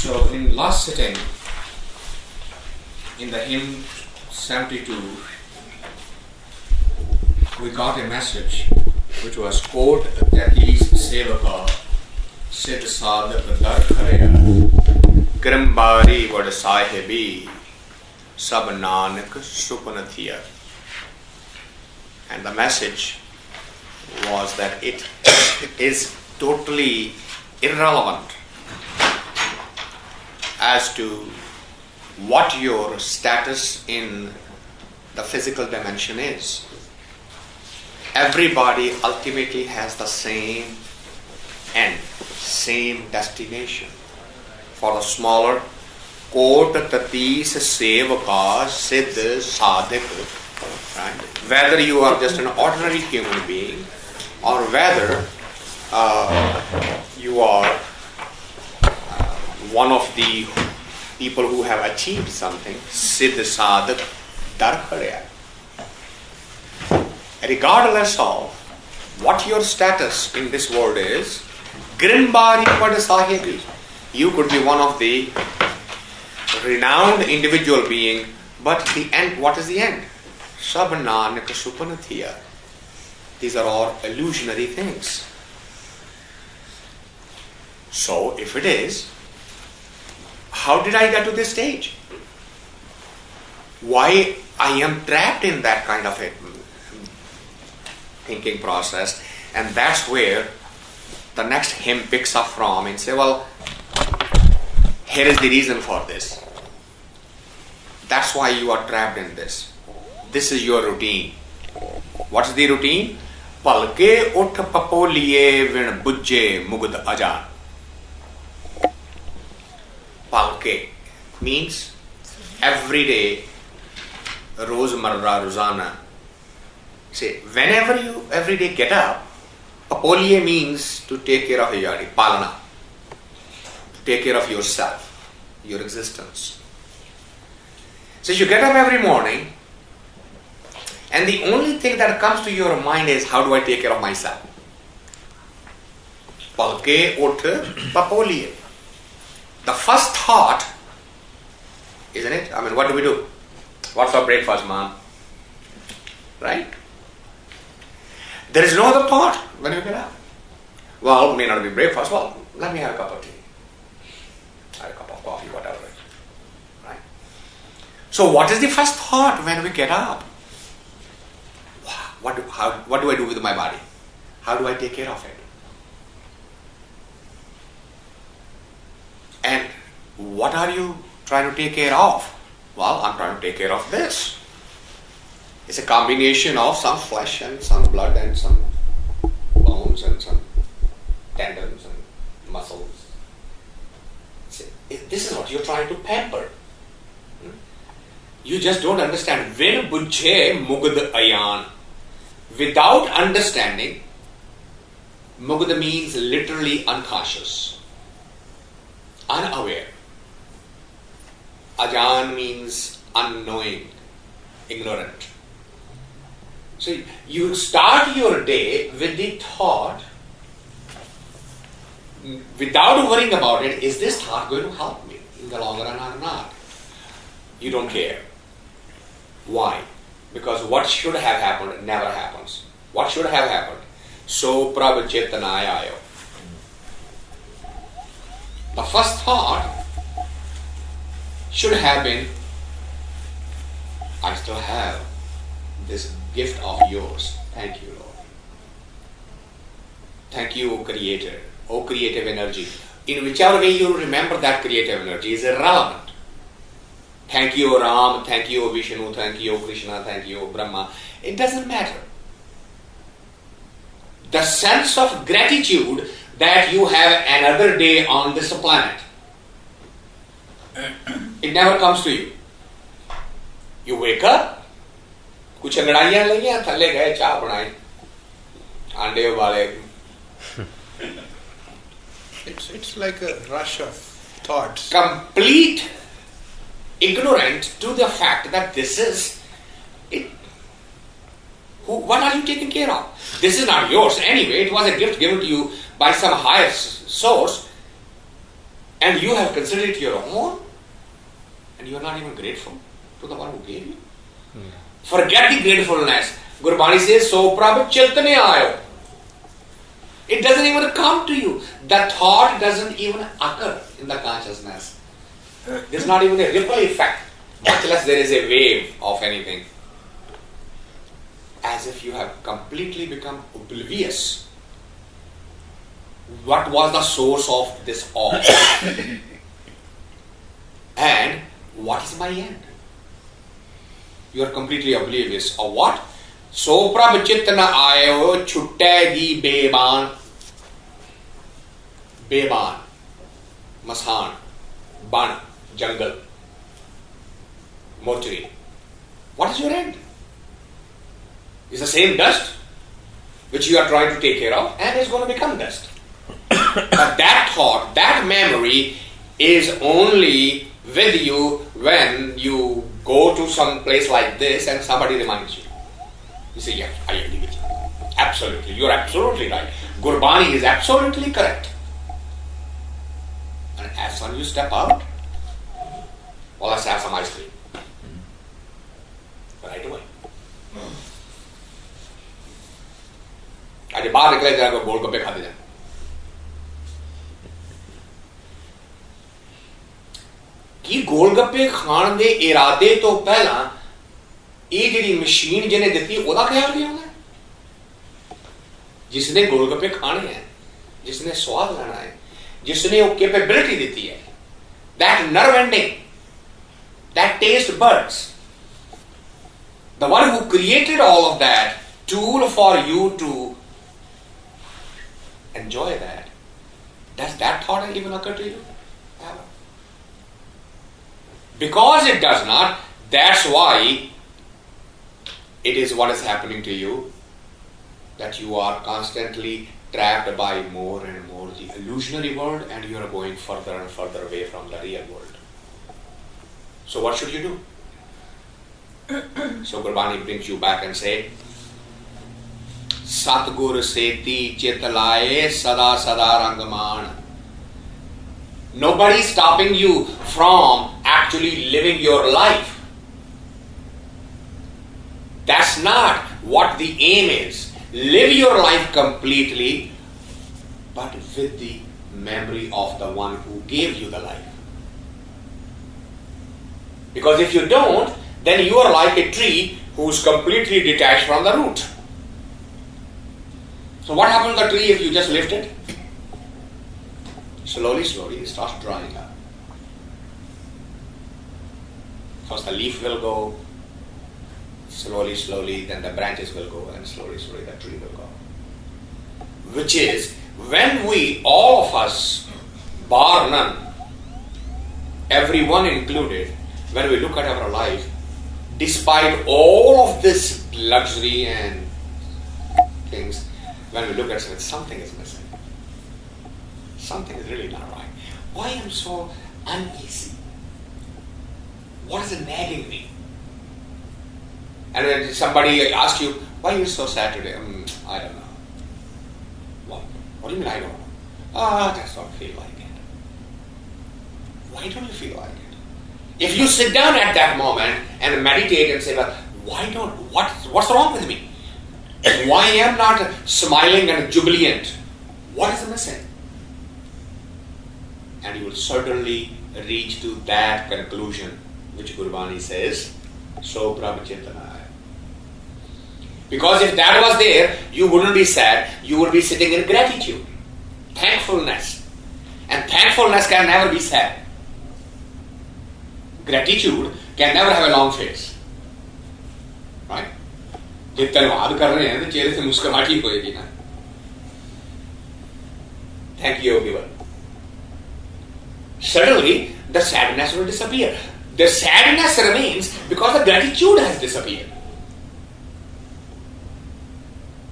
So in last sitting, in the hymn 72, we got a message which was quote Tatis Sevaka Sid Sadak Dar Kharaya Grimbari Wad Sahibi Sab Nanak Supanathiya. And the message was that it is totally irrelevant as to what your status in the physical dimension is. Everybody ultimately has the same end, same destination. For the smaller, Kot Tatis Sevaka Siddh Sadik, right? Whether you are just an ordinary human being or whether you are one of the people who have achieved something, Siddh Sadak Darkharya. Regardless of what your status in this world is, Grimbari Pad Sahibi, you could be one of the renowned individual being, but the end, what is the end? Sab Nanak Supanathiya. These are all illusionary things. So if it is, how did I get to this stage? Why I am trapped in that kind of a thinking process, and that's where the next hymn picks up from and say, well, here is the reason for this. That's why you are trapped in this. This is your routine. What's the routine? Palke ut papoliye vin bujje mugd ajan. Palke means every day, rozmarra, rozana. Say, whenever you every day get up, papoliye means to take care of your yadi, palana. To take care of yourself, your existence. So you get up every morning, and the only thing that comes to your mind is, how do I take care of myself? Palke ut papoliye. The first thought, isn't it? I mean, what do? What's our breakfast, Mom? Right? There is no other thought when you get up. Well, it may not be breakfast. Well, let me have a cup of tea. Have a cup of coffee, whatever. Right? So what is the first thought when we get up? What do I do with my body? How do I take care of it? And what are you trying to take care of? Well, I'm trying to take care of this. It's a combination of some flesh and some blood and some bones and some tendons and muscles. This is what you're trying to pamper. You just don't understand. Vin bujhe mugd ayan. Without understanding, mugd means literally unconscious, unaware. Ajan means unknowing, ignorant. So you start your day with the thought, without worrying about it, is this thought going to help me in the long run or not? You don't care. Why? Because what should have happened never happens. What should have happened? So prabh chetanaya. The first thought should have been, I still have this gift of yours. Thank you, Lord. Thank you, O Creator, O creative energy. In whichever way you remember that creative energy is irrelevant. Thank you, O Ram, thank you, O Vishnu, thank you, O Krishna, thank you, O Brahma. It doesn't matter. The sense of gratitude that you have another day on this planet, it never comes to you. You wake up, कुछ अंगड़ाइयां लगी थल्ले गए चाय बनाई अंडे वाले. It's like a rush of thoughts. Complete ignorant to the fact that this is it. What are you taking care of? This is not yours anyway. It was a gift given to you by some higher source. and you have considered it your own, and you are not even grateful to the one who gave you. Forget the gratefulness. Gurbani says, so prabh chiltane aayo. It doesn't even come to you. The thought doesn't even occur in the consciousness. There's not even a ripple effect, much less there is a wave of anything. As if you have completely become oblivious. What was the source of this all? And what is my end? You are completely oblivious of what? So prabh chitna ayo chutte di beban. Beban. Mashan. Ban. Jungle. Mortuary. What is your end? It's the same dust which you are trying to take care of, and it's going to become dust. But that thought, that memory is only with you when you go to some place like this and somebody reminds you. You say, yes, I agree with you. Absolutely. You're absolutely right. Gurbani is absolutely correct. And as soon as you step out, well, let's have some ice cream. Right away. आज बाहर निकले जाकर गोलगप्पे खाते जाए. कि गोलगप्पे खाण दे इरादे तो पहला ये जिहड़ी मशीन जिन्हें दिती ओदा ख्याल नहीं होना. जिसने गोलगप्पे खाने हैं, जिसने स्वाद लेना है, जिसने वो कैपेबिलिटी दी है, that nerve ending, that taste buds, the one who created all of that tool for you to enjoy that, does that thought even occur to you? Ever? Because it does not, that's why it is what is happening to you, that you are constantly trapped by more and more the illusionary world, and you are going further and further away from the real world. So what should you do? So Gurbani brings you back and say, Satgur seti chitlaye sada sada rangaman. Nobody is stopping you from actually living your life. That's not what the aim is. Live your life completely, but with the memory of the one who gave you the life. Because if you don't, then you are like a tree who's completely detached from the root. So what happens to the tree if you just lift it? Slowly, slowly it starts drying up. First the leaf will go, slowly, slowly, then the branches will go, and slowly, slowly the tree will go. Which is, when we, all of us, bar none, everyone included, when we look at our life, despite all of this luxury and things, when we look at it, something is missing. Something is really not right. Why am I so uneasy? What is nagging me? And then somebody asks you, why are you so sad today? I don't know. What do you mean I don't know? I just don't feel like it. Why don't you feel like it? If you sit down at that moment and meditate and say, well, what's wrong with me? Why am I not smiling and jubilant? What is missing? And you will certainly reach to that conclusion, which Gurbani says, So Brahmachetana. Because if that was there, you wouldn't be sad, you would be sitting in gratitude, thankfulness. And thankfulness can never be sad. Gratitude can never have a long face. Right? जब धन्यवाद कर रहे हैं तो चेहरे से मुस्कुराहट ही होएगी ना. Thank you everyone. Suddenly the sadness will disappear. The sadness remains because the gratitude has disappeared.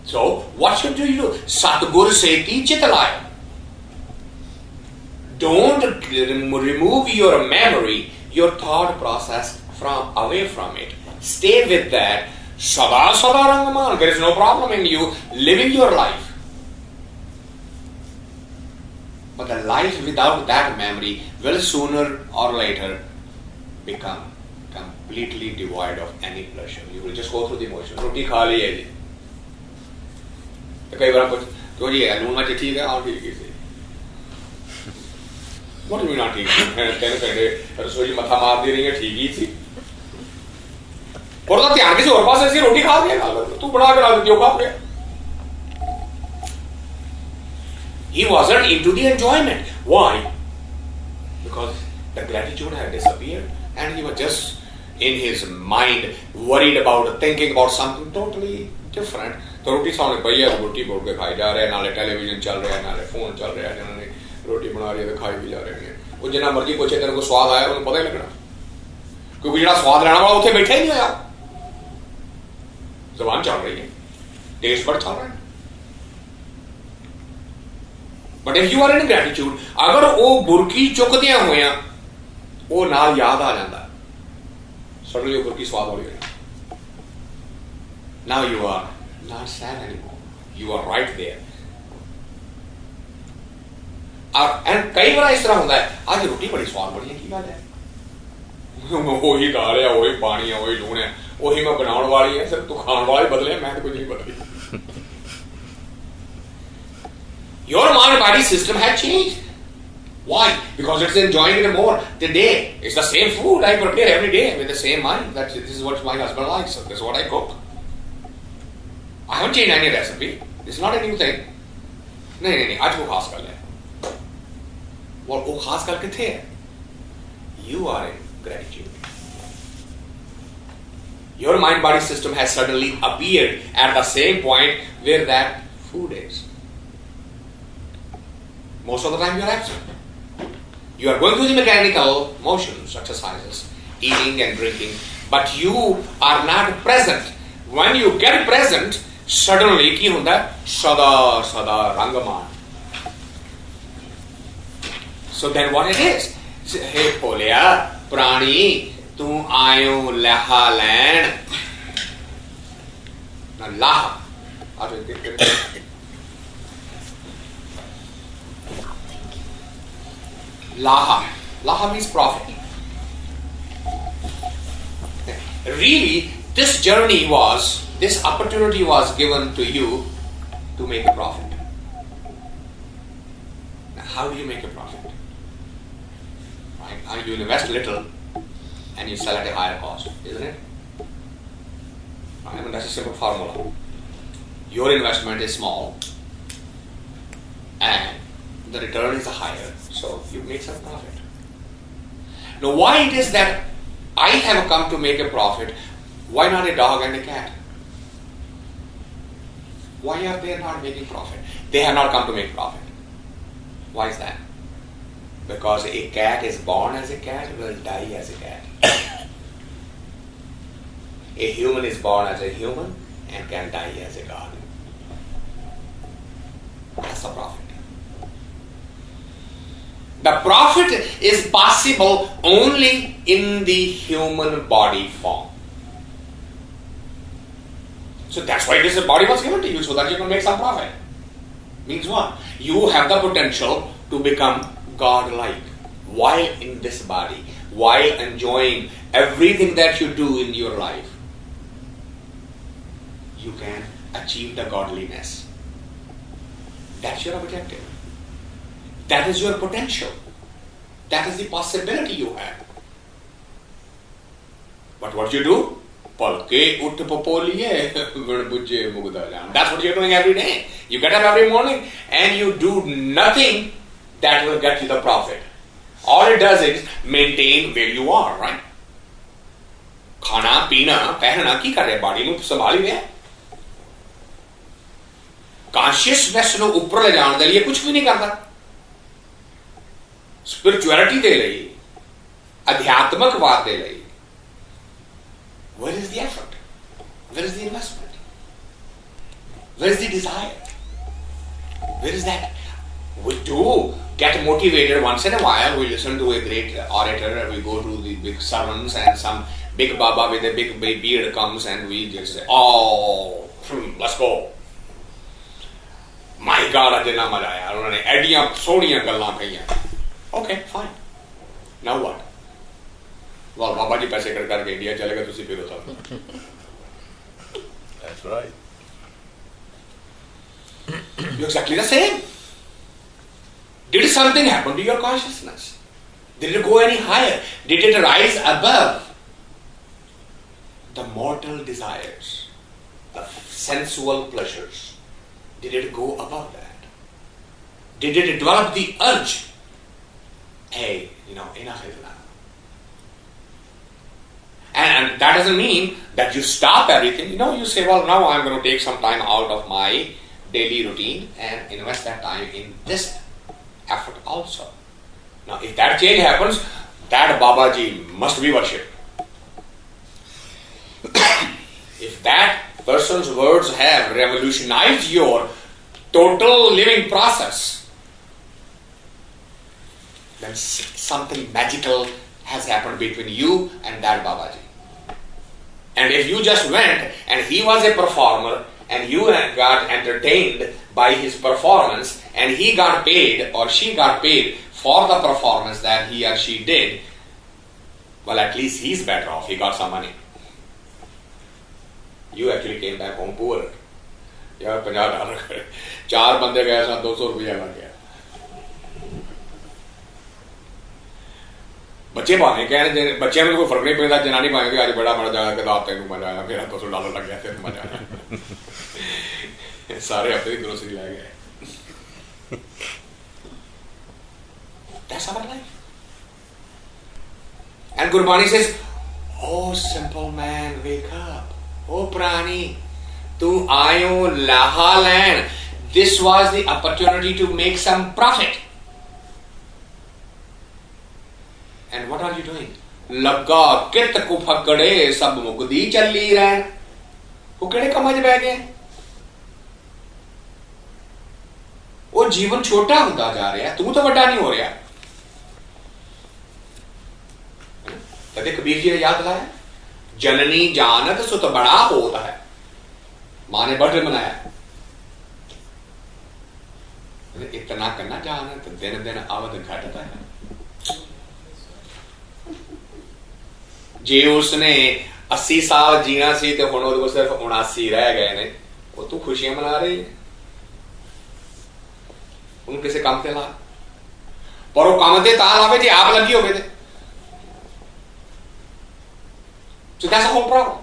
So what should you do? Satgur seti chitalaya. Don't remove your memory, your thought process away from it. Stay with that. Sada sada rangaman. There is no problem in you living your life. But the life without that memory will sooner or later become completely devoid of any pleasure. You will just go through the emotion. रोटी खा ली है जी, तो कई बार कुछ तो जी लून मिर्च ठीक है, हाँ ठीक है जी। What do you mean not ठीक है? कहने रसोई मथा मार दे रही है, ठीक ही थी। और तो ध्यान किसी और पास ऐसी रोटी खा दिया, तू बना के ला देती हो खा गया। He wasn't into the enjoyment. Why? Because the gratitude had disappeared and he was just in his mind worried about, thinking about something totally different. तो रोटी सामने पई है, रोटी बोल के खाई जा रहे हैं, नाले टेलीविजन चल रहा है, नाले फोन चल रहा है, जिन्होंने रोटी बना रही है तो खाई भी जा रहे हैं। वो जितना मर्जी पूछे तेरे को स्वाद आया उन्हें पता ही लगना, क्योंकि जिहड़ा स्वाद लेना वाला उत्थे बैठा ही नहीं होया। जुबान चल रही है, टेस्ट बड चल रहा है। But if you are in gratitude, अगर वो बुरकी चुकदिया हुए वो नाल याद आ जाता, suddenly वो बुरकी स्वाद हो रही है। Now you are not sad anymore. You are right there. And कई बार इस तरह होता है, आज रोटी बड़ी स्वाद बड़ी है, की बात है? वही दाल है, वही पानी है, वही लून है, वही मैं बनाने वाली है, सिर्फ तू खाने वाली बदले, मैं तो कुछ नहीं बदली। Your mind body system had changed. Why? Because it's enjoying it more today. It's the same food I prepare every day with the same mind. That this is what my husband likes. So this is what I cook. I haven't changed any recipe. It's not a new thing. नहीं आज वो खास कर ले। वो खास कर किथे है? You are in gratitude. Your mind body system has suddenly appeared at the same point where that food is. Most of the time you are absent. You are going through the mechanical motions, exercises, eating and drinking, but you are not present. When you get present, suddenly ki hunda sada sada rangaman. So then what it is? Hey Polya, Prani, tu ayo laha lan. Now laha. Laha. Laha means profit. Really, this journey was, this opportunity was given to you to make a profit. Now, how do you make a profit? Right? You invest little and you sell at a higher cost, isn't it? I mean, that's a simple formula. Your investment is small and the return is higher, so you make some profit. Now, why it is that I have come to make a profit? Why not a dog and a cat? Why are they not making profit? They have not come to make profit. Why is that? Because a cat is born as a cat, will die as a cat. A human is born as a human and can die as a god. That's the profit. The profit is possible only in the human body form. So that's why this body was given to you, so that you can make some profit. Means what? You have the potential to become God-like while in this body, while enjoying everything that you do in your life. You can achieve the godliness. That's your objective. That is your potential. That is the possibility you have. But what you do? That's what you're doing every day. You get up every morning and you do nothing that will get you the profit. All it does is maintain where you are, right? खाना पीना पहनना की कर रहे body में संभाल रहे हैं कॉन्शियसनेस ਨੂੰ ਉੱਪਰ ਲੈ ਜਾਣ ਦੇ ਲਈ ਕੁਝ ਵੀ ਨਹੀਂ ਕਰਦਾ स्पिरिचुअलिटी ਦੇ ਲਈ ਅਧਿਆਤਮਕਵਾਦ ਦੇ ਲਈ where is the effort, where is the investment, where is the desire, where is that? We do get motivated once in a while. We listen to a great orator, we go to the big sermons, and some big baba with a big beard comes and we just say, oh, let's go. My god अज इन्ना मजा आया, उन्होंने एडियां सोहणियां गल्लां कहियां. Okay fine, now what? वाल बाबा जी पैसे कर करके इंडिया चले गए, तुसी फिरो सब. That's right. You're exactly the same. Did something happen to your consciousness? Did it go any higher? Did it rise above the mortal desires, the sensual pleasures? Did it go above that? Did it develop the urge? Hey, enough is enough. And that doesn't mean that you stop everything. You say, well, now I'm going to take some time out of my daily routine and invest that time in this effort also. Now, if that change happens, that Babaji must be worshipped. If that person's words have revolutionized your total living process, then something magical has happened between you and that Babaji. And if you just went and he was a performer and you got entertained by his performance and he got paid or she got paid for the performance that he or she did, well, at least he's better off. He got some money. You actually came back home poor. यार $50 चार बंदे गए साथ $200 लग गया. बच्चे पाने कहने बच्चे में कोई फर्क नहीं पैदा, जनानी पाएंगे आज बड़ा मजा आया, कहता आप तेन मजा आया, मेरा $200 लग गया, फिर मजा आया. सारे हफ्ते की ग्रोसरी ले गए. That's our life. And Gurbani says, oh simple man, wake up. Oh Prani, tu aayo laha land. This was the opportunity to make some profit. And what are you doing? लगा कित को फकड़े सब मुकदी चली रहन. वो केड़े कम च बह गए. वो जीवन छोटा होता जा रहा है, तू तो बड़ा नहीं हो रहा. कदे कबीर जी ने याद दिलाया, जननी जानत सुत बड़ा होता है. मां ने बड़ बनाया. इतना करना जानत दिन दिन अवध घटता है. जे उसने 80 साल जीना सी तो हुण उहदे कोल सिर्फ 79 रह गए ने. वो तू खुशियां मना रही है. उन किसी काम ते ला, पर वो काम ते ताल आवे जे आप लगी होवे ते. So that's the whole problem.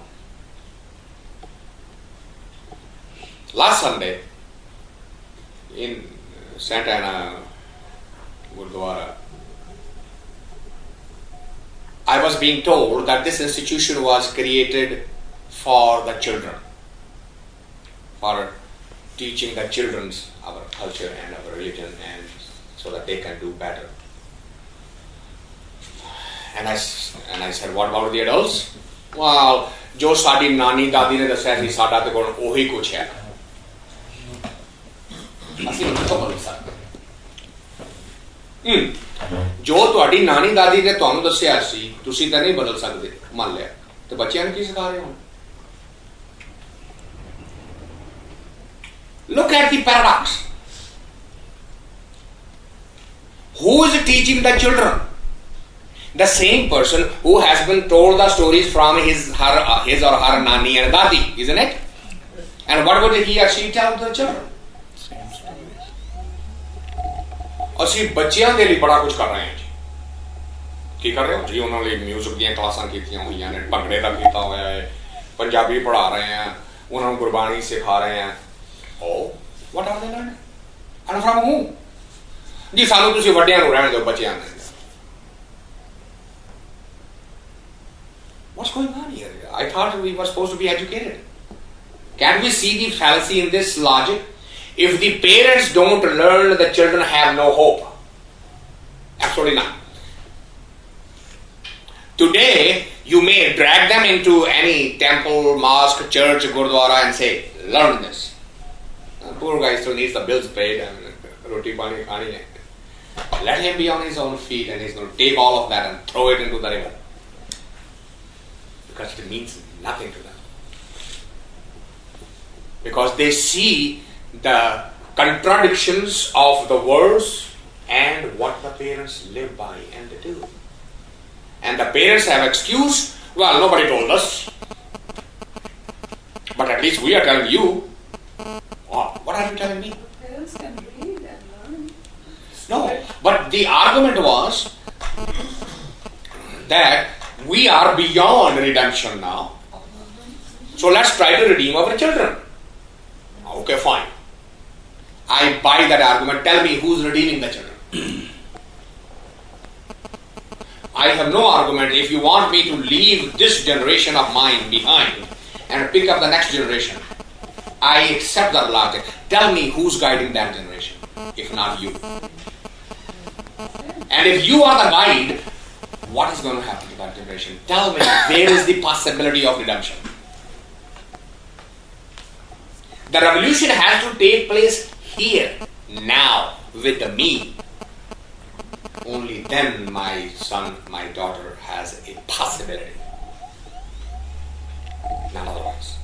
Last Sunday in Santa Ana Gurdwara, I was being told that this institution was created for the children, for teaching the children our culture and our religion, and so that they can do better. And I said, what about the adults? Well, जो साडी नानी दादी ने दस्या सी साडा ते कोल ओही कुछ है. ਅਸੀਂ ਨਹੀਂ ਤਾਂ ਬੋਲ ਸਕਦੇ. ਜੋ ਤੁਹਾਡੀ ਨਾਨੀ ਦਾਦੀ ਨੇ ਤੁਹਾਨੂੰ ਦੱਸਿਆ ਸੀ ਤੁਸੀਂ ਤਾਂ ਨਹੀਂ ਬਦਲ ਸਕਦੇ, ਮੰਨ ਲਿਆ, ਤੇ ਬੱਚਿਆਂ ਨੂੰ ਕੀ ਸਿਖਾ ਰਹੇ ਹੋ? Look at the paradox. Who is teaching the children? The same person who has been told the stories from his or her nani and dadi, isn't it? And what would he or she tell the children? ਅਸੀਂ ਬੱਚਿਆਂ ਦੇ ਲਈ ਬੜਾ ਕੁਝ ਕਰ ਰਹੇ ਹਾਂ ਜੀ. ਕੀ ਕਰ ਰਹੇ ਹੋ ਜੀ? ਉਹਨਾਂ ਲਈ ਮਿਊਜ਼ਿਕ ਦੀਆਂ ਕਲਾਸਾਂ ਕੀਤੀਆਂ ਹੋਈਆਂ ਨੇ, ਭੰਗੜੇ ਦਾ ਕੀਤਾ ਹੋਇਆ ਹੈ, ਪੰਜਾਬੀ ਪੜ੍ਹਾ ਰਹੇ ਹਾਂ, ਉਹਨਾਂ ਨੂੰ ਗੁਰਬਾਣੀ ਸਿਖਾ ਰਹੇ ਹਾਂ. ਓ what are they learning? And from whom? ਜੀ ਸਾਨੂੰ ਤੁਸੀਂ ਵੱਡਿਆਂ ਨੂੰ ਰਹਿਣ ਦਿਓ, ਬੱਚਿਆਂ ਨੂੰ. What's going on here? I thought we were supposed to be educated. Can we see the fallacy in this logic? If the parents don't learn, the children have no hope. Absolutely not. Today, you may drag them into any temple, mosque, church, gurdwara and say, learn this. Poor guy still needs the bills paid and roti pani khani hai. Let him be on his own feet and he's going to take all of that and throw it into the river. Because it means nothing to them. Because they see the contradictions of the words and what the parents live by and they do. And the parents have excuse, well, nobody told us. But at least we are telling you. What are you telling me? Parents can read and learn. No, but the argument was that we are beyond redemption now. So let's try to redeem our children. Okay, fine. I buy that argument. Tell me who's redeeming the children. I have no argument. If you want me to leave this generation of mine behind and pick up the next generation, I accept that logic. Tell me who's guiding that generation, if not you. And if you are the guide, what is going to happen to that generation? Tell me, where is the possibility of redemption? The revolution has to take place here, now, with me. Only then my son, my daughter has a possibility. Not otherwise.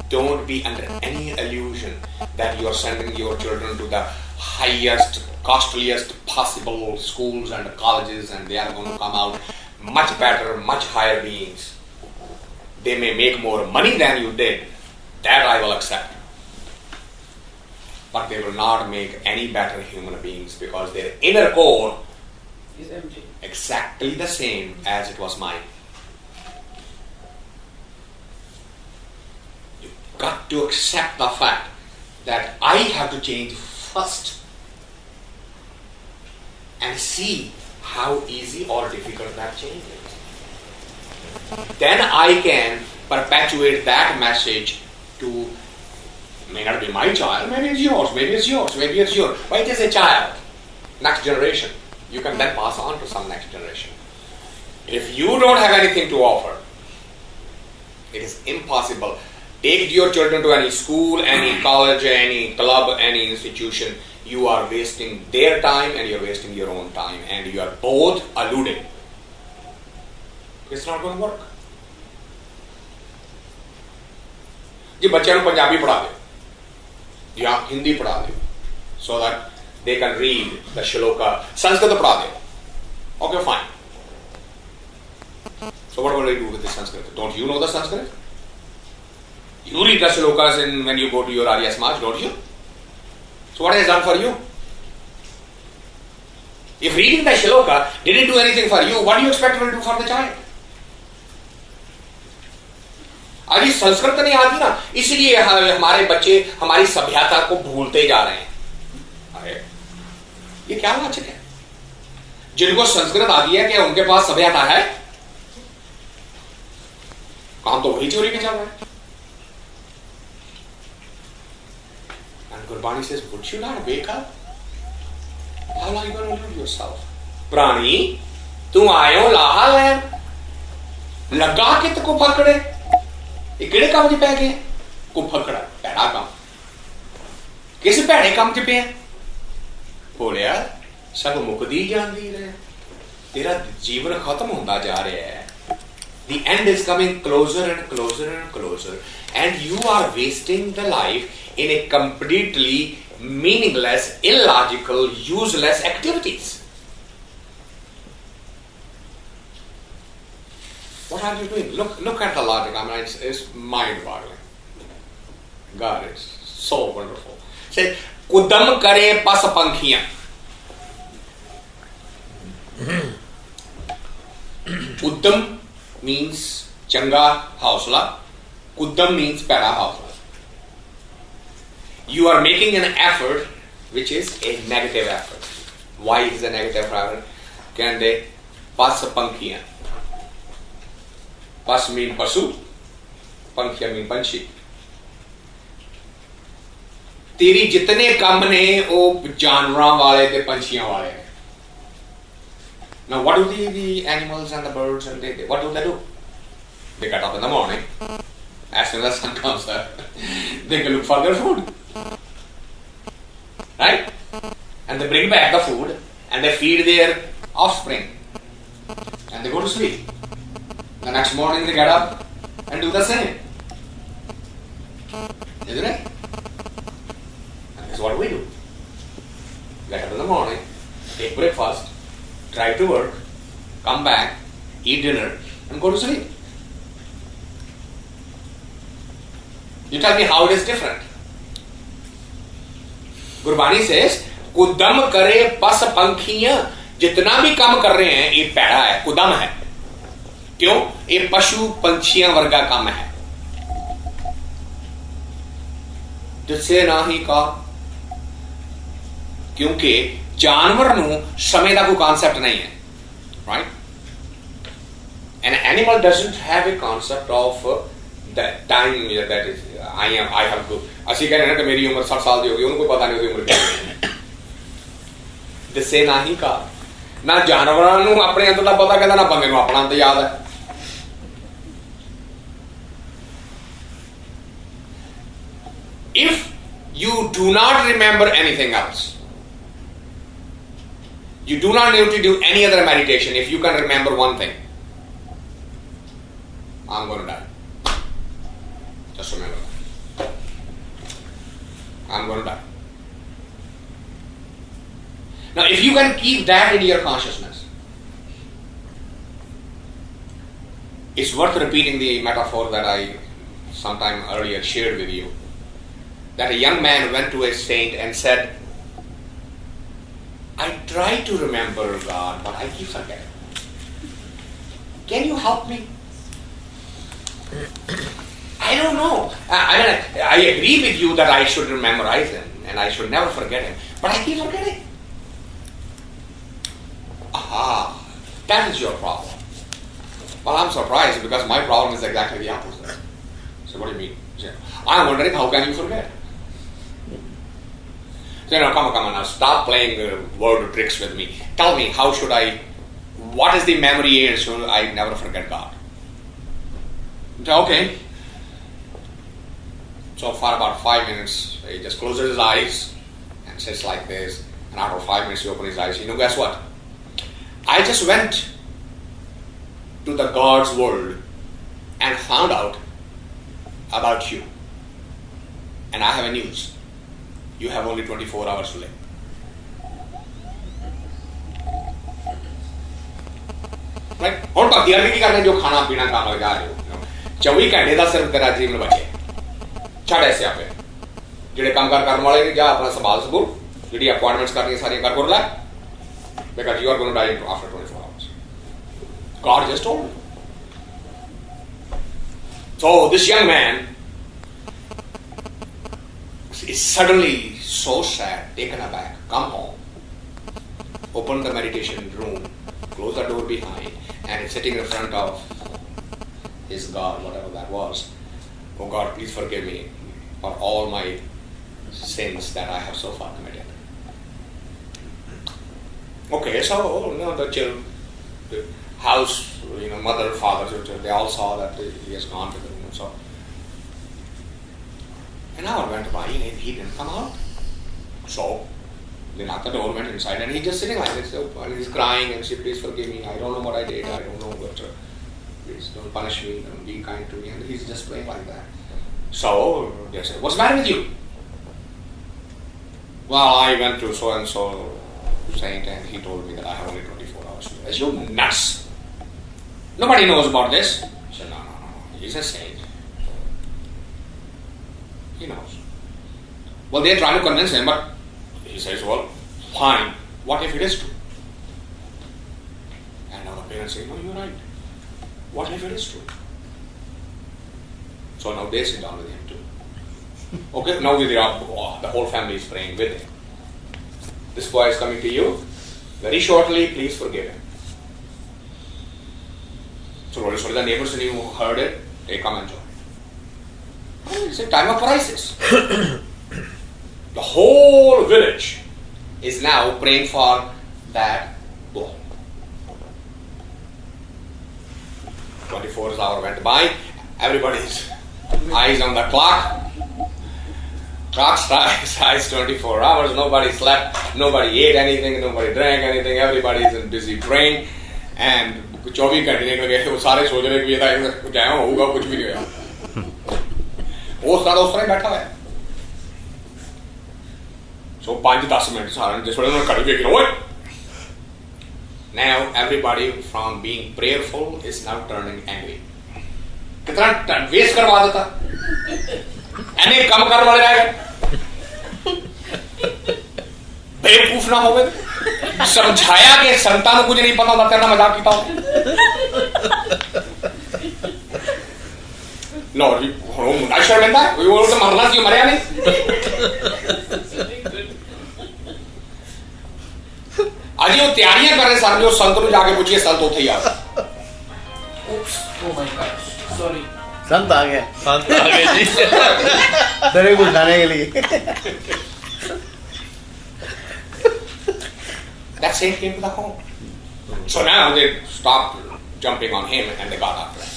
Don't be under any illusion that you are sending your children to the highest, costliest possible schools and colleges and they are going to come out much better, much higher beings. They may make more money than you did. That I will accept. But they will not make any better human beings because their inner core Is empty. exactly the same as it was mine. You've got to accept the fact that I have to change first and see how easy or difficult that change is. Then I can perpetuate that message to, may not be my child, maybe it's yours, maybe it's yours, maybe it's yours. But it is a child, next generation. You can then pass on to some next generation. If you don't have anything to offer, it is impossible. Take your children to any school, any college, any club, any institution. You are wasting their time and you're wasting your own time and you are both alluding. It's not going to work. जी बच्चों को पंजाबी पढ़ा दे या हिंदी पढ़ा दे so that they can read the shloka. Sanskrit पढ़ा दे. Okay, fine. So what will I do with the Sanskrit? Don't you know the Sanskrit? You read the shlokas when you go to your Arya Samaj, don't you? So what has it done for you? If reading the shloka didn't do anything for you, what do you expect it will do for the child? आज ये संस्कृत नहीं आती ना, इसलिए हमारे बच्चे हमारी सभ्यता को भूलते जा रहे हैं. अरे ये क्या लॉजिक है? जिनको संस्कृत आती है क्या उनके पास सभ्यता है? काम तो वही चोरी के चल रहा है. And Gurbani says, would you not wake up? How are you going to live yourself? प्राणी, तू आयो लाहा लैन, लगा के तो पकड़े. ये किहड़े काम च पै गए? को फकड़ा भैड़ा काम. किस भैड़े काम च पे? बोलिया सब मुकदी जांदी रहे. तेरा जीवन खत्म होता जा रहा है. The end is coming closer and closer and closer, and you are wasting the life in a completely meaningless, illogical, useless activities. What are you doing? Look at the logic. I mean, it's mind-boggling. God is so wonderful. Say, kudam kare pas pankhiyan. Uddam means changa hausla. Uddam means para hausla. You are making an effort which is a negative effort. Why is a negative effort? Can they pas pankhiyan? Pas mean pasu, pankhiya mean panchi. तेरी जितने काम ने वो जानवरों वाले ते पंछियों वाले. Now what do the animals and the birds and what do? They get up in the morning. As soon as the sun comes up, they can look for their food. Right? And they bring back the food and they feed their offspring. And they go to sleep. The next morning they get up and do the same. Isn't it? And That's what we do. Get up in the morning, take breakfast, drive to work, come back, eat dinner, and go to sleep. You tell me how it is different. Gurbani says, कुदम करे पस पंखियां, जितना भी काम कर रहे हैं ये पैड़ा है, कुदम है. क्यों? ये पशु पंछियां वर्गा काम है. जिससे ना ही का, क्योंकि जानवर ਨੂੰ ਸਮੇਂ ਦਾ ਕੋਈ ਕਾਨਸੈਪਟ ਨਹੀਂ ਹੈ. Right? An animal doesn't have a concept of that time that is I have to. ਅਸੀਂ ਕਹਿੰਦੇ ਨਾ ਕਿ ਮੇਰੀ ਉਮਰ 60 ਸਾਲ ਦੀ ਹੋ ਗਈ, ਉਹਨੂੰ ਕੋਈ ਪਤਾ ਨਹੀਂ ਉਹਦੀ ਉਮਰ ਕਿੰਨੀ ਹੈ. ਦੱਸੇ ਨਾ ਹੀ ਕਾ, ਨਾ ਜਾਨਵਰਾਂ ਨੂੰ ਆਪਣੇ ਅੰਦਰ ਦਾ ਪਤਾ ਕਹਿੰਦਾ, ਨਾ ਬੰਦੇ ਨੂੰ ਆਪਣਾ ਅੰਤ ਯਾਦ ਹੈ. If you do not remember anything else, you do not need to do any other meditation. If you can remember one thing, I'm going to die. Just remember that. I'm going to die. Now, if you can keep that in your consciousness, it's worth repeating the metaphor that I sometime earlier shared with you. That a young man went to a saint and said, I try to remember God, but I keep forgetting. Can you help me? I don't know. I agree with you that I should memorize Him and I should never forget Him, but I keep forgetting. Aha, that is your problem. Well, I'm surprised because my problem is exactly the opposite. So what do you mean? I'm wondering, how can you forget? So, come on now, stop playing word tricks with me. Tell me, how should what is the memory aid so I never forget God? So, okay. So for about 5 minutes, he just closes his eyes and sits like this. And after 5 minutes, he opens his eyes. Guess what? I just went to the God's world and found out about you. And I have a news. You have only 24 hours to live. Right? और बाकी अभी की करने जो खाना पीना काम लगा रहे हो 24 घंटे का सिर्फ तेरा जीवन बचे छड़ ऐसे आपे जेडे काम करने वाले ने जा अपना संभाल सबूर जेडी अपॉइंटमेंट्स करनी सारी कर कर ला because you are going to die after 24 hours. God just told me. So this young man is suddenly so sad, taken aback, come home, open the meditation room, close the door behind, and is sitting in front of his God, whatever that was. Oh God, please forgive me for all my sins that I have so far committed. Okay, so the house, mother, father, they all saw that he has gone to the room. So an hour went by and he didn't come out. So they knocked the door, went inside, and he's just sitting like this. And he's crying and said, please forgive me. I don't know what I did. I don't know what. Please don't punish me. Don't be kind to me. And he's just playing like that. So they said, what's the matter with you? Well, I went to so and so saint and he told me that I have only 24 hours to live. I said, you nuts. Nobody knows about this. He said, no. He's a saint. He knows. Well, they're trying to convince him, but he says, well, fine. What if it is true? And now the parents say, no, you're right. What if it is true? So now they sit down with him too. Okay, now the whole family is praying with him. This boy is coming to you. Very shortly, please forgive him. So the neighbors who heard it, they come and join. It's a time of crisis. The whole village is now praying for that boy. 24 hours went by. Everybody's eyes on the clock. Clock strikes 24 hours. Nobody slept. Nobody ate anything. Nobody drank anything. Everybody's in busy praying. And 24 घंटे निकल गए वो सारे सोच रहे कि ये क्या होगा कुछ भी नहीं होगा वो सारा उस तरह बैठा है So 5-10 मिनट सारा जिस वेले उन्होंने घड़ी देखी ओए. Now everybody from being prayerful is now turning angry. कितना वेस्ट करवा देता. ऐने कम करने वाले रह गए. बेवकूफ ना हो गए. समझाया कि संतान को कुछ नहीं पता होता, तेरा मजाक किया हो. लो जी हो मुंडा शर्मिंदा है. वो तो मरना क्यों मरया नहीं. आज वो तैयारियां कर रहे सर जो संत को जाके पूछिए संत उठे यार. Oh my God. Sorry. संत आ गए जी तेरे को उठाने के लिए. That same came to the home. So now they stopped jumping on him and they got after him.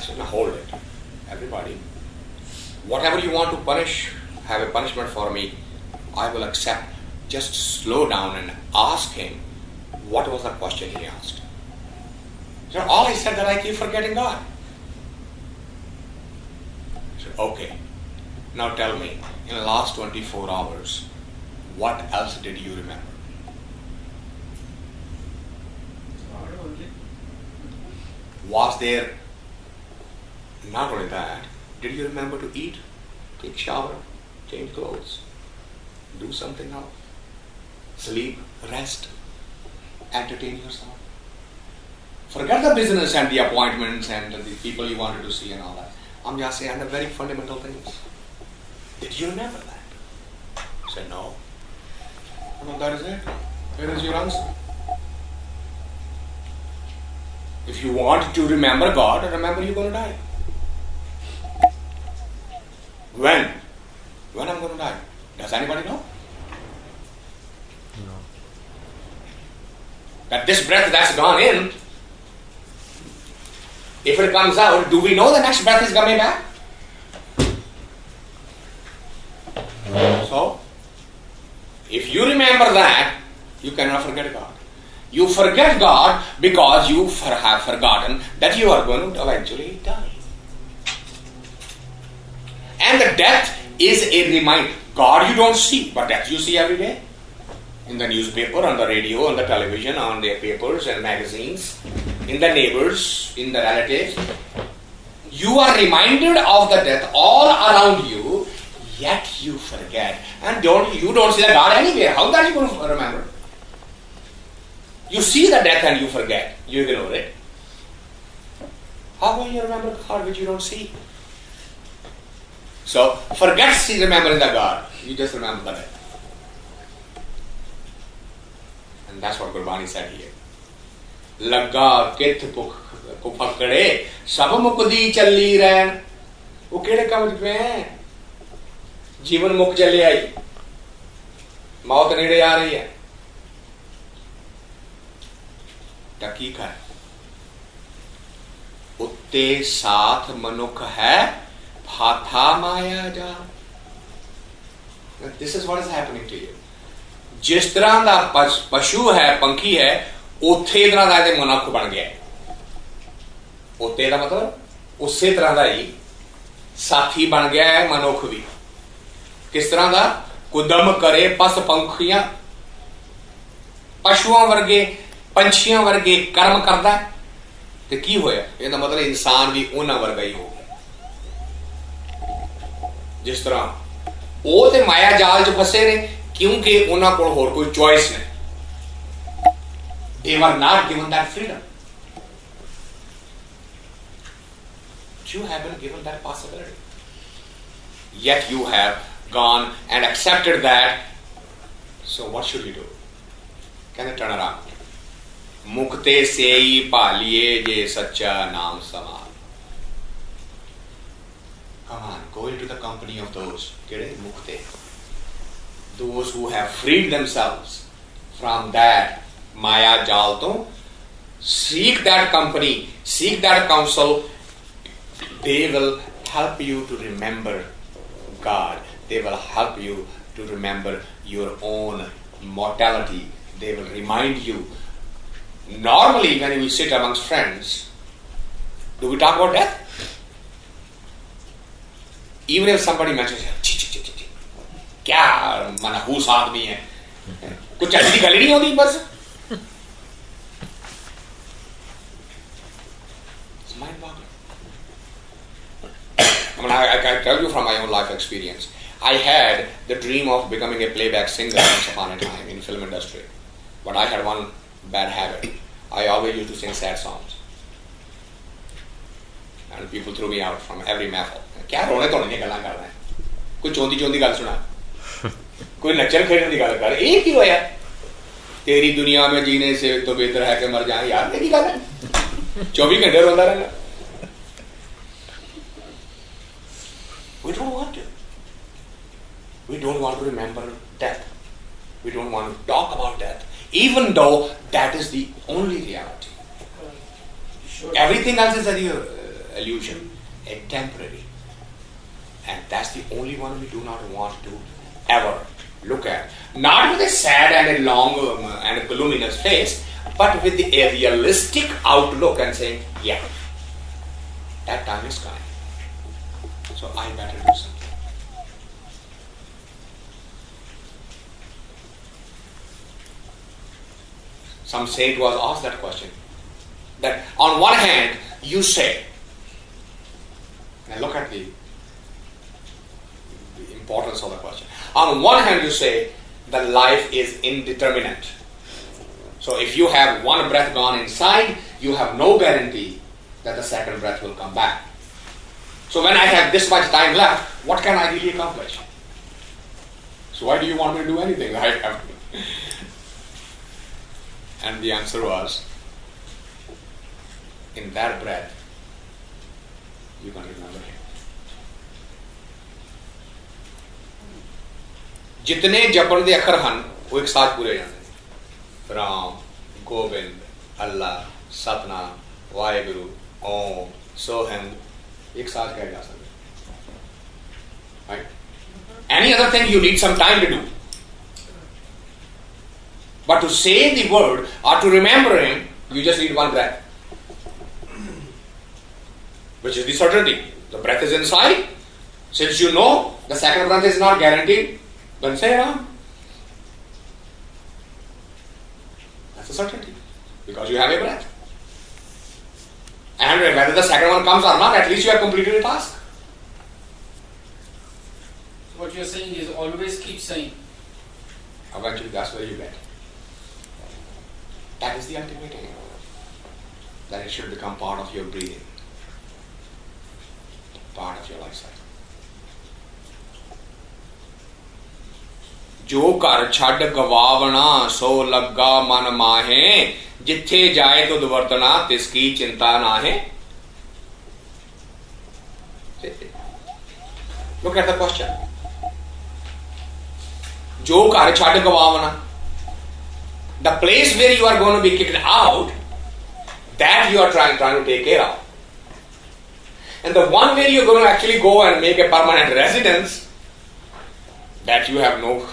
So now hold it, everybody. Whatever you want to punish, have a punishment for me. I will accept. Just slow down and ask him what was the question he asked. So all he said that I keep forgetting God. I said, okay. Now tell me, in the last 24 hours, what else did you remember? Was there, not only that, did you remember to eat, take shower, change clothes, do something else? Sleep, rest, entertain yourself. Forget the business and the appointments and the people you wanted to see and all that. I'm just saying the very fundamental things. Did you remember that? I said, no. Well, that is it. Here is your answer. If you want to remember God, remember you're going to die. When? When I'm going to die? Does anybody know? No. That this breath that's gone in, if it comes out, do we know the next breath is coming back? So, if you remember that, you cannot forget God. You forget God because you have forgotten that you are going to eventually die. And the death is a reminder. God you don't see, but death you see every day. In the newspaper, on the radio, on the television, on the papers and magazines, in the neighbors, in the relatives. You are reminded of the death all around you, yet you forget. And you don't see the God anywhere. How are you going to remember? You see the death and you forget. You ignore it. How will you remember God which you don't see? So, forget remembering the God. You just remember the death. And that's what Gurbani said here. Laga kith pukade sab mukdi challi rain. वो केड़े काम पे हैं? जीवन मुक चले आई, मौत नेड़े आ रही है. टकीक है उत्ते साथ मनुख है फाथा माया जा. This is what is happening to you. जिस तरह का पशु है, पंखी है, उथे तरह का मनुख बन गया. उते का मतलब उसी तरह का ही साथी बन गया है मनुख भी. किस तरह का? कुदम करे पस पंखियां, पशुओं वर्गे पंछियों वर्गे कर्म करता है. तो की होया? ਇਹਦਾ मतलब इंसान भी उन्हां वर्गा ही हो गया. जिस तरह वो ते माया जाल च फसे ने क्योंकि उन्हां कोल होर कोई चॉइस नहीं. They were not given that freedom. You have been given that possibility. Yet you have gone and accepted that. So what should you do? Can you turn around? Mukte sei paliye je sacha naam samal. Come on, go into the company of those. Mukte. Those who have freed themselves from that Maya jal to. Seek that company, seek that counsel. They will help you to remember God. They will help you to remember your own mortality. They will remind you. Normally, when we sit amongst friends, do we talk about death? Even if somebody mentions, क्या मनहूस आदमी है, कुछ ऐसी गल नहीं होती बस. It's mind-boggling. I mean, I can tell you from my own life experience. I had the dream of becoming a playback singer once upon a time in film industry, but I had one bad habit. I always used to sing sad songs, and people threw me out from every mahfil. क्या रोने धोने दी गल्लां कर रहे हैं, कोई चौंदी चौंदी गल सुना, कोई नचन खेलने की गल कर, एक ही होया, तेरी दुनिया में जीने से तो बेहतर है कि मर जाए. यार मेरी गल है, 24 घंटे रोंदा रहना. We don't want to. We don't want to remember death. We don't want to talk about death, even though that is the only reality. Everything else is an illusion, a temporary. And that's the only one we do not want to ever look at. Not with a sad and a long and a gloominess face, but with a realistic outlook and saying, yeah, that time is coming. So I better do something. Some saint was asked that question. That on one hand, you say, and look at the importance of the question. On one hand, you say that life is indeterminate. So if you have one breath gone inside, you have no guarantee that the second breath will come back. So when I have this much time left, what can I really accomplish? So why do you want me to do anything? And the answer was, in that breath, you're going to remember him. जितने जपण दे अखर हन वो एक साथ पूरे जाते. राम, गोविंद, अल्लाह, सतनाम, वाहेगुरु, ओम, सोहंद, एक साथ कहे जा सकते. Right? Any other thing you need some time to do. But to say the word or to remember him, you just need one breath. Which is the certainty. The breath is inside. Since you know the second breath is not guaranteed, then say Ram. That's a certainty. Because you have a breath. And whether the second one comes or not, at least you have completed a task. What you're saying is always keep saying. Eventually that's where you get. That is the ultimate aim. That it should become part of your breathing. Part of your lifestyle. जो घर छड़ गवावना सो लग्गा मन माहे जिथे जाए तो दुवर्तना तिसकी चिंता नाहे. Look at the question. जो घर छड़ गवावना, the place where you are going to be kicked out, that you are trying to take care of. And the one where you are going to actually go and make a permanent residence, that you have no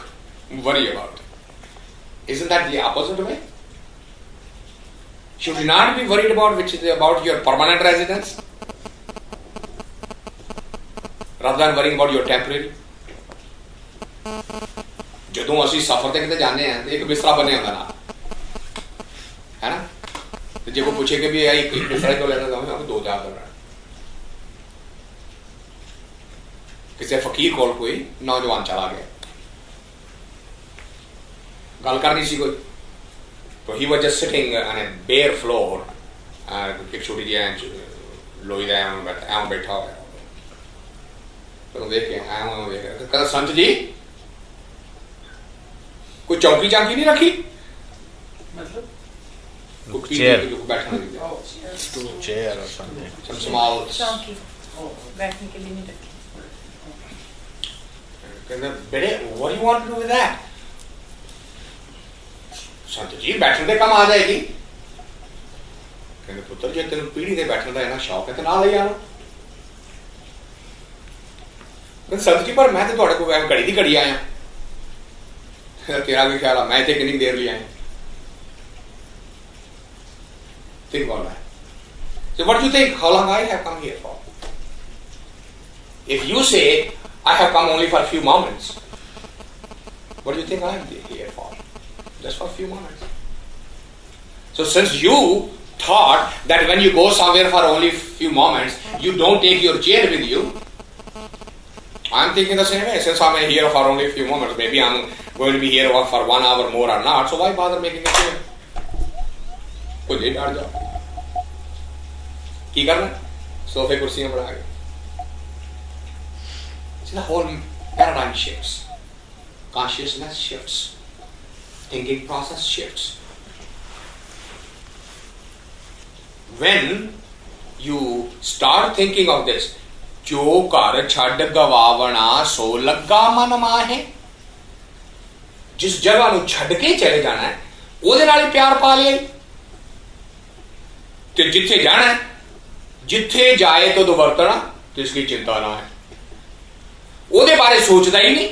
worry about. Isn't that the opposite way? Should you not be worried about about your permanent residence rather than worrying about your temporary? ਜਦੋਂ ਅਸੀਂ ਸਫ਼ਰ ਤੇ ਕਿਤੇ ਜਾਂਦੇ ਆ ਇੱਕ ਬਿਸਤਰਾ ਬਣਿਆ ਹੁੰਦਾ ਨਾ ਹੈ ਨਾ, ਤੇ ਜੇ ਕੋਈ ਪੁੱਛੇ ਕਿ ਵੀ ਇਹ ਇੱਕ ਬਿਸਤਰਾ ਕਿਉਂ ਲੈਣਾ ਚਾਹੁੰਦੇ ਹੋ, ਦੋ ਚਾਰ ਦਿਨ ਕਿਸੇ ਫਕੀਰ ਕੋਲ ਕੋਈ ਨੌਜਵਾਨ ਚਲਾ ਗਿਆ, ਗੱਲ ਕਰਨੀ ਸੀ ਕੋਈ, so he was just sitting on a bare floor, ਇੱਕ ਛੋਟੀ ਜਿਹੀ ਲੋਈ ਦਾ ਐਵੇਂ ਬੈਠਾ ਹੋਇਆ, ਉਹਨੂੰ ਦੇਖ ਕੇ ਐਵੇਂ ਵੇਖ ਰਿਹਾ, ਕਹਿੰਦਾ ਸੰਤ ਜੀ कोई चौकी चाकी नहीं रखी, मतलब चेयर बैठने चेयर और something, some small चौकी बैठने के लिए नहीं रखी. कहते बेटे what do you want to do with that? संत जी बैठने ते कम आ जाएगी. कहते पुत्र जे तेन पीढ़ी ते बैठने का इना शौक है तो ना ले आना. कहते संत जी पर मैं तो तुहाडे कोल घड़ी दी घड़ी आया, तेरा भी ख्याल है मैं इतने कितनी देर लिए आया. Think about that. So what do you think? How long I have come here for? If you say I have come only for a few moments, What do you think I am here for? Just for a few moments. So since you thought that when you go somewhere for only a few moments, you don't take your chair with you, I am thinking the same way. Since I am here for only a few moments, maybe I am going to be here for 1 hour more or not, so why bother making a chair? खुद ही बैठ जाओ, की करना सोफे कुर्सियां बढ़ा के. The whole paradigm shifts, consciousness shifts, thinking process shifts. When you start thinking of this, जो कर छड़ गवावना सो लगा मन माहे, जिस जगह ਨੂੰ ਛੱਡ ਕੇ ਚਲੇ ਜਾਣਾ ਹੈ ਉਹਦੇ ਨਾਲ ਹੀ ਪਿਆਰ ਪਾ ਲਿਆ, ਤੇ ਜਿੱਥੇ ਜਾਣਾ ਹੈ ਜਿੱਥੇ ਜਾਏ तो ਵਰਤਣਾ ਤੇ ਇਸकी चिंता ना है, ਉਹਦੇ ਬਾਰੇ ਸੋਚਦਾ ਹੀ ਨਹੀਂ.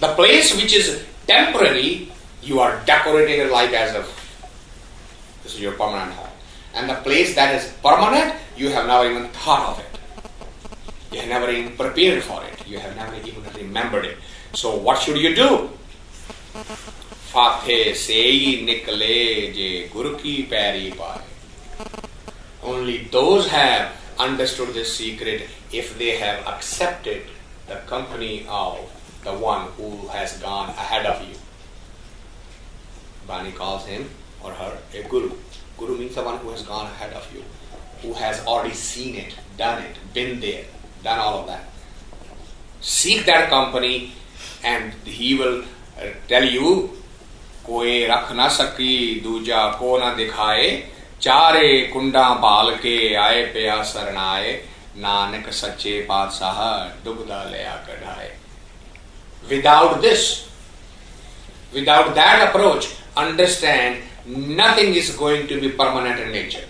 The place which is temporary, you are decorating your life as if this is your permanent home. And the place that is permanent, you have never even thought of it. You have never even prepared for it. You have never even remembered it. So what should you do? Fathe sei nikle je guru ki pairi paaye. Only those have understood this secret if they have accepted the company of the one who has gone ahead of you. Bani calls him or her a guru. Guru means the one who has gone ahead of you, who has already seen it, done it, been there, done all of that. Seek that company and he will tell you, कोई रख ना सकी दूजा को ना दिखाए, चारे कुंडा बाल के आए पिया सरनाए, नानक सच्चे पातशाह दुबदा लिया कढ़ाए. Without this, without that approach, understand nothing is going to be permanent in nature.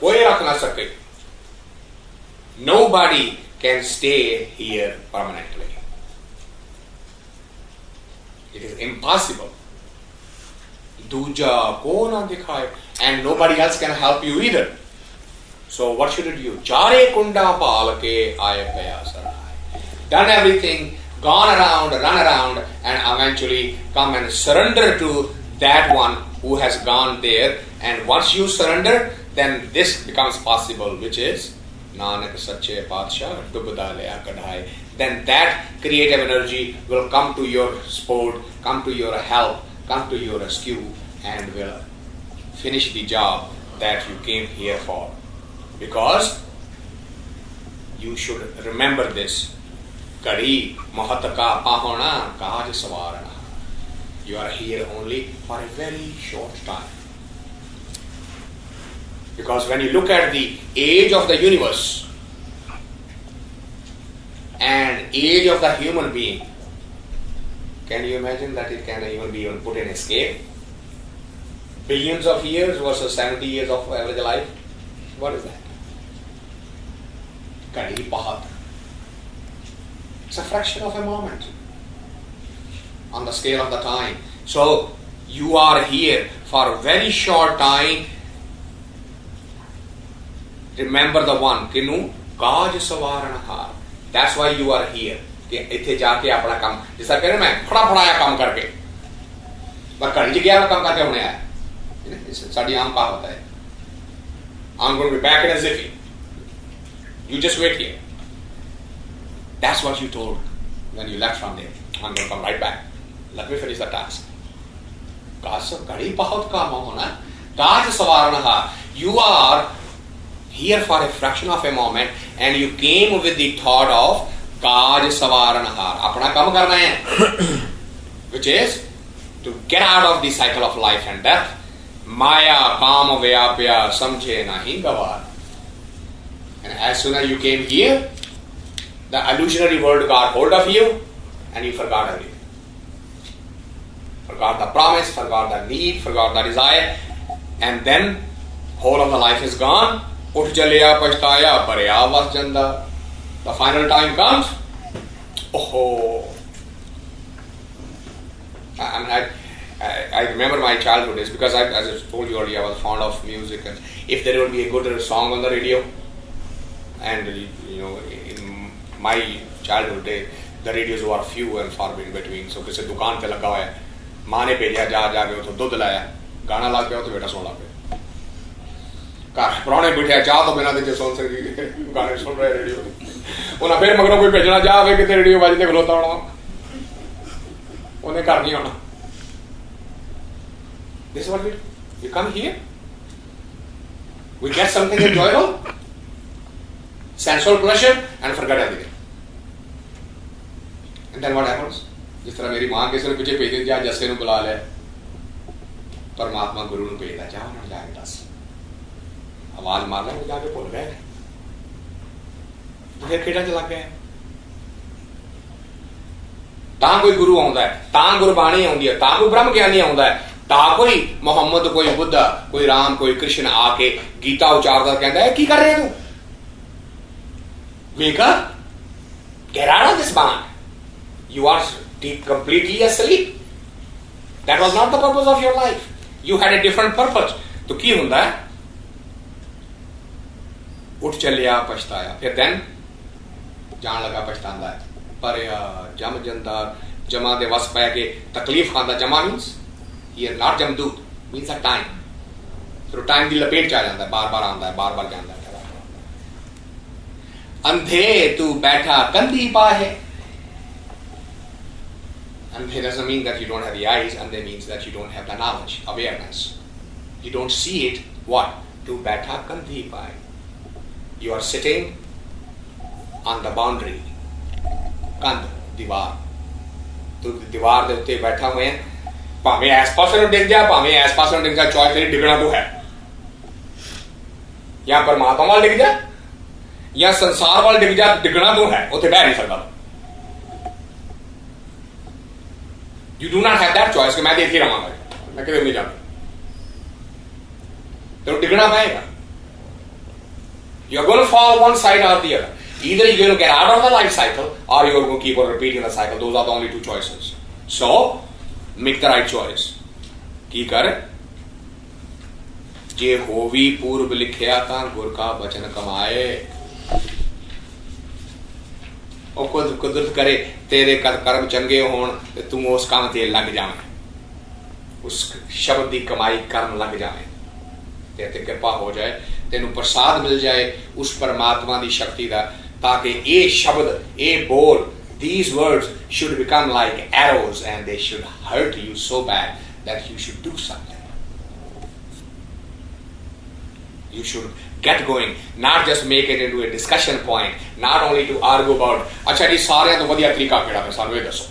कोई रख ना सके. Nobody can stay here permanently. It is impossible. दूजा को ना दिखाए, and nobody else can help you either. So what should you do? चारे कुंडा पाल के आए पिया सरनाए. Done everything, gone around, run around, and eventually come and surrender to that one who has gone there. And once you surrender, then this becomes possible, which is Nanak Sache Patsha Dubda Leya Kadhai. Then that creative energy will come to your support, come to your help, come to your rescue, and will finish the job that you came here for. Because you should remember this. Kadi Mahataka Pahona Kaj Savarana. You are here only for a very short time. Because when you look at the age of the universe and age of the human being, can you imagine that it can even be put in a scale? Billions of years versus 70 years of average life? What is that? Kadi Pahat. It's a fraction of a moment on the scale of the time. So you are here for a very short time. Remember the one, Kinu Kaj Savaranahar. That's why you are here. इत्थे जाके अपना काम, जैसा कह रहे मैं फड़ा काम करके, पर कल गया काम करके होने आया. साड़ी आम का होता है. I'm going to be back in a jiffy. You just wait here. That's what you told when you left from there. I'm going to come right back. Let me finish the task. You are here for a fraction of a moment and you came with the thought of Kaj Savaranahar. Apna kam karna hai. Which is to get out of the cycle of life and death. Maya Kama Vyapya Samjhe Nahi Gavar. And as soon as you came here, the illusionary world got hold of you and you forgot everything. Forgot the promise, forgot the need, forgot the desire, and then whole of the life is gone. Uth jalya pashtaya parya vas janda. The final time comes. Oh, I remember my childhood days because as I told you earlier, I was fond of music, and if there would be a good song on the radio, and you know, in my childhood day, the radios were few and far between. So किसी दुकान पे लगा हुआ है, माँ ने भेजा जाके उतो दूध लाया, गाना ला के तो बेटा सोना पे घर पुराने बिठे चाह तो बिना दे सुन सकती गाने सुन रहे रेडियो उन्हें फिर मगरों कोई भेजना जाए कि रेडियो बजते खलोता होना उन्हें घर नहीं आना. This is what we come here, we get something enjoyable, sensual pleasure and forget everything. And then what happens? जिस तरह मेरी मां किसी ने पीछे भेज दी जा जस्से ਨੂੰ बुला ले परमात्मा गुरु ਨੂੰ भेजदा जा उन्हें जाके दस आवाज मार ले जाके भूल गए फिर खेड़ा च लग गए तां कोई गुरु आउंदा है तां गुरबाणी आउंदी है तां कोई ब्रह्म ज्ञानी आउंदा है तां कोई मोहम्मद कोई बुद्धा कोई राम कोई कृष्ण आके गीता उचारदा कहंदा है की कर रहे तू wake up get out of this bond you are completely asleep that was not the purpose of your life you had a different purpose तो की हुंदा है उठ चलिया पछताया फिर then जान लगा पछतांदा है पर जम जंदार जमा दे वस पै के तकलीफ खांदा जमा मींस ये नॉट जमदूत मींस अ टाइम फिर टाइम दी लपेट च आ जांदा है बार-बार आंदा है बार-बार जांदा है अंधे तू बैठा कंधी पा है अंधे doesn't mean that you don't have the eyes अंधे means that you don't have the knowledge awareness you don't see it what तू बैठा कंधी पा है you are sitting on the boundary कंध दीवार तू दीवार दे उत्ते बैठा हुए हैं भावें इस पासे ਨੂੰ ਡਿੱਗ ਜਾ ਭਾਵੇਂ ਇਸ ਪਾਸੇ ਨੂੰ ਡਿੱਗ ਜਾ ਚੋਇਸ ਤੇਰੀ ਡਿੱਗਣਾ ਤੂੰ ਹੈ ਜਾਂ ਪਰਮਾਤਮਾ ਵੱਲ ਡਿੱਗ ਜਾ ਜਾਂ ਸੰਸਾਰ ਵੱਲ ਡਿੱਗ ਜਾ ਡਿੱਗਣਾ ਤੂੰ ਹੈ ਉੱਥੇ ਬਹਿ ਨਹੀਂ ਸਕਦਾ you do not have that choice ਕਿ ਮੈਂ ਤੇ ਇੱਥੇ ਰਵਾਂਗਾ ਮੈਂ ਕਿਤੇ ਨਹੀਂ ਜਾਣਾ ਤੈਨੂੰ ਡਿੱਗਣਾ ਪਏਗਾ you are going to fall one side or the other either you're going to get out of the life cycle or you're going to keep on repeating the cycle those are the only two choices so make the right choice की कर जे होवी पूर्व लिखिया तां गुर का बचन कमाए और खुद कुदरत करे तेरे कर्म चंगे होण ते तू उस काम ते लग जावे उस शब्द की कमाई करन लग जावे ते कृपा हो जाए तेनू प्रसाद मिल जाए उस परमात्मा की शक्ति का ताकि ये शब्द ये बोल these words should become like arrows and they should hurt you so bad that you should do something you should get going not just make it into a discussion point not only to argue about अच्छा जी सारे तो वधिया तरीका केड़ा है सानू ये दसो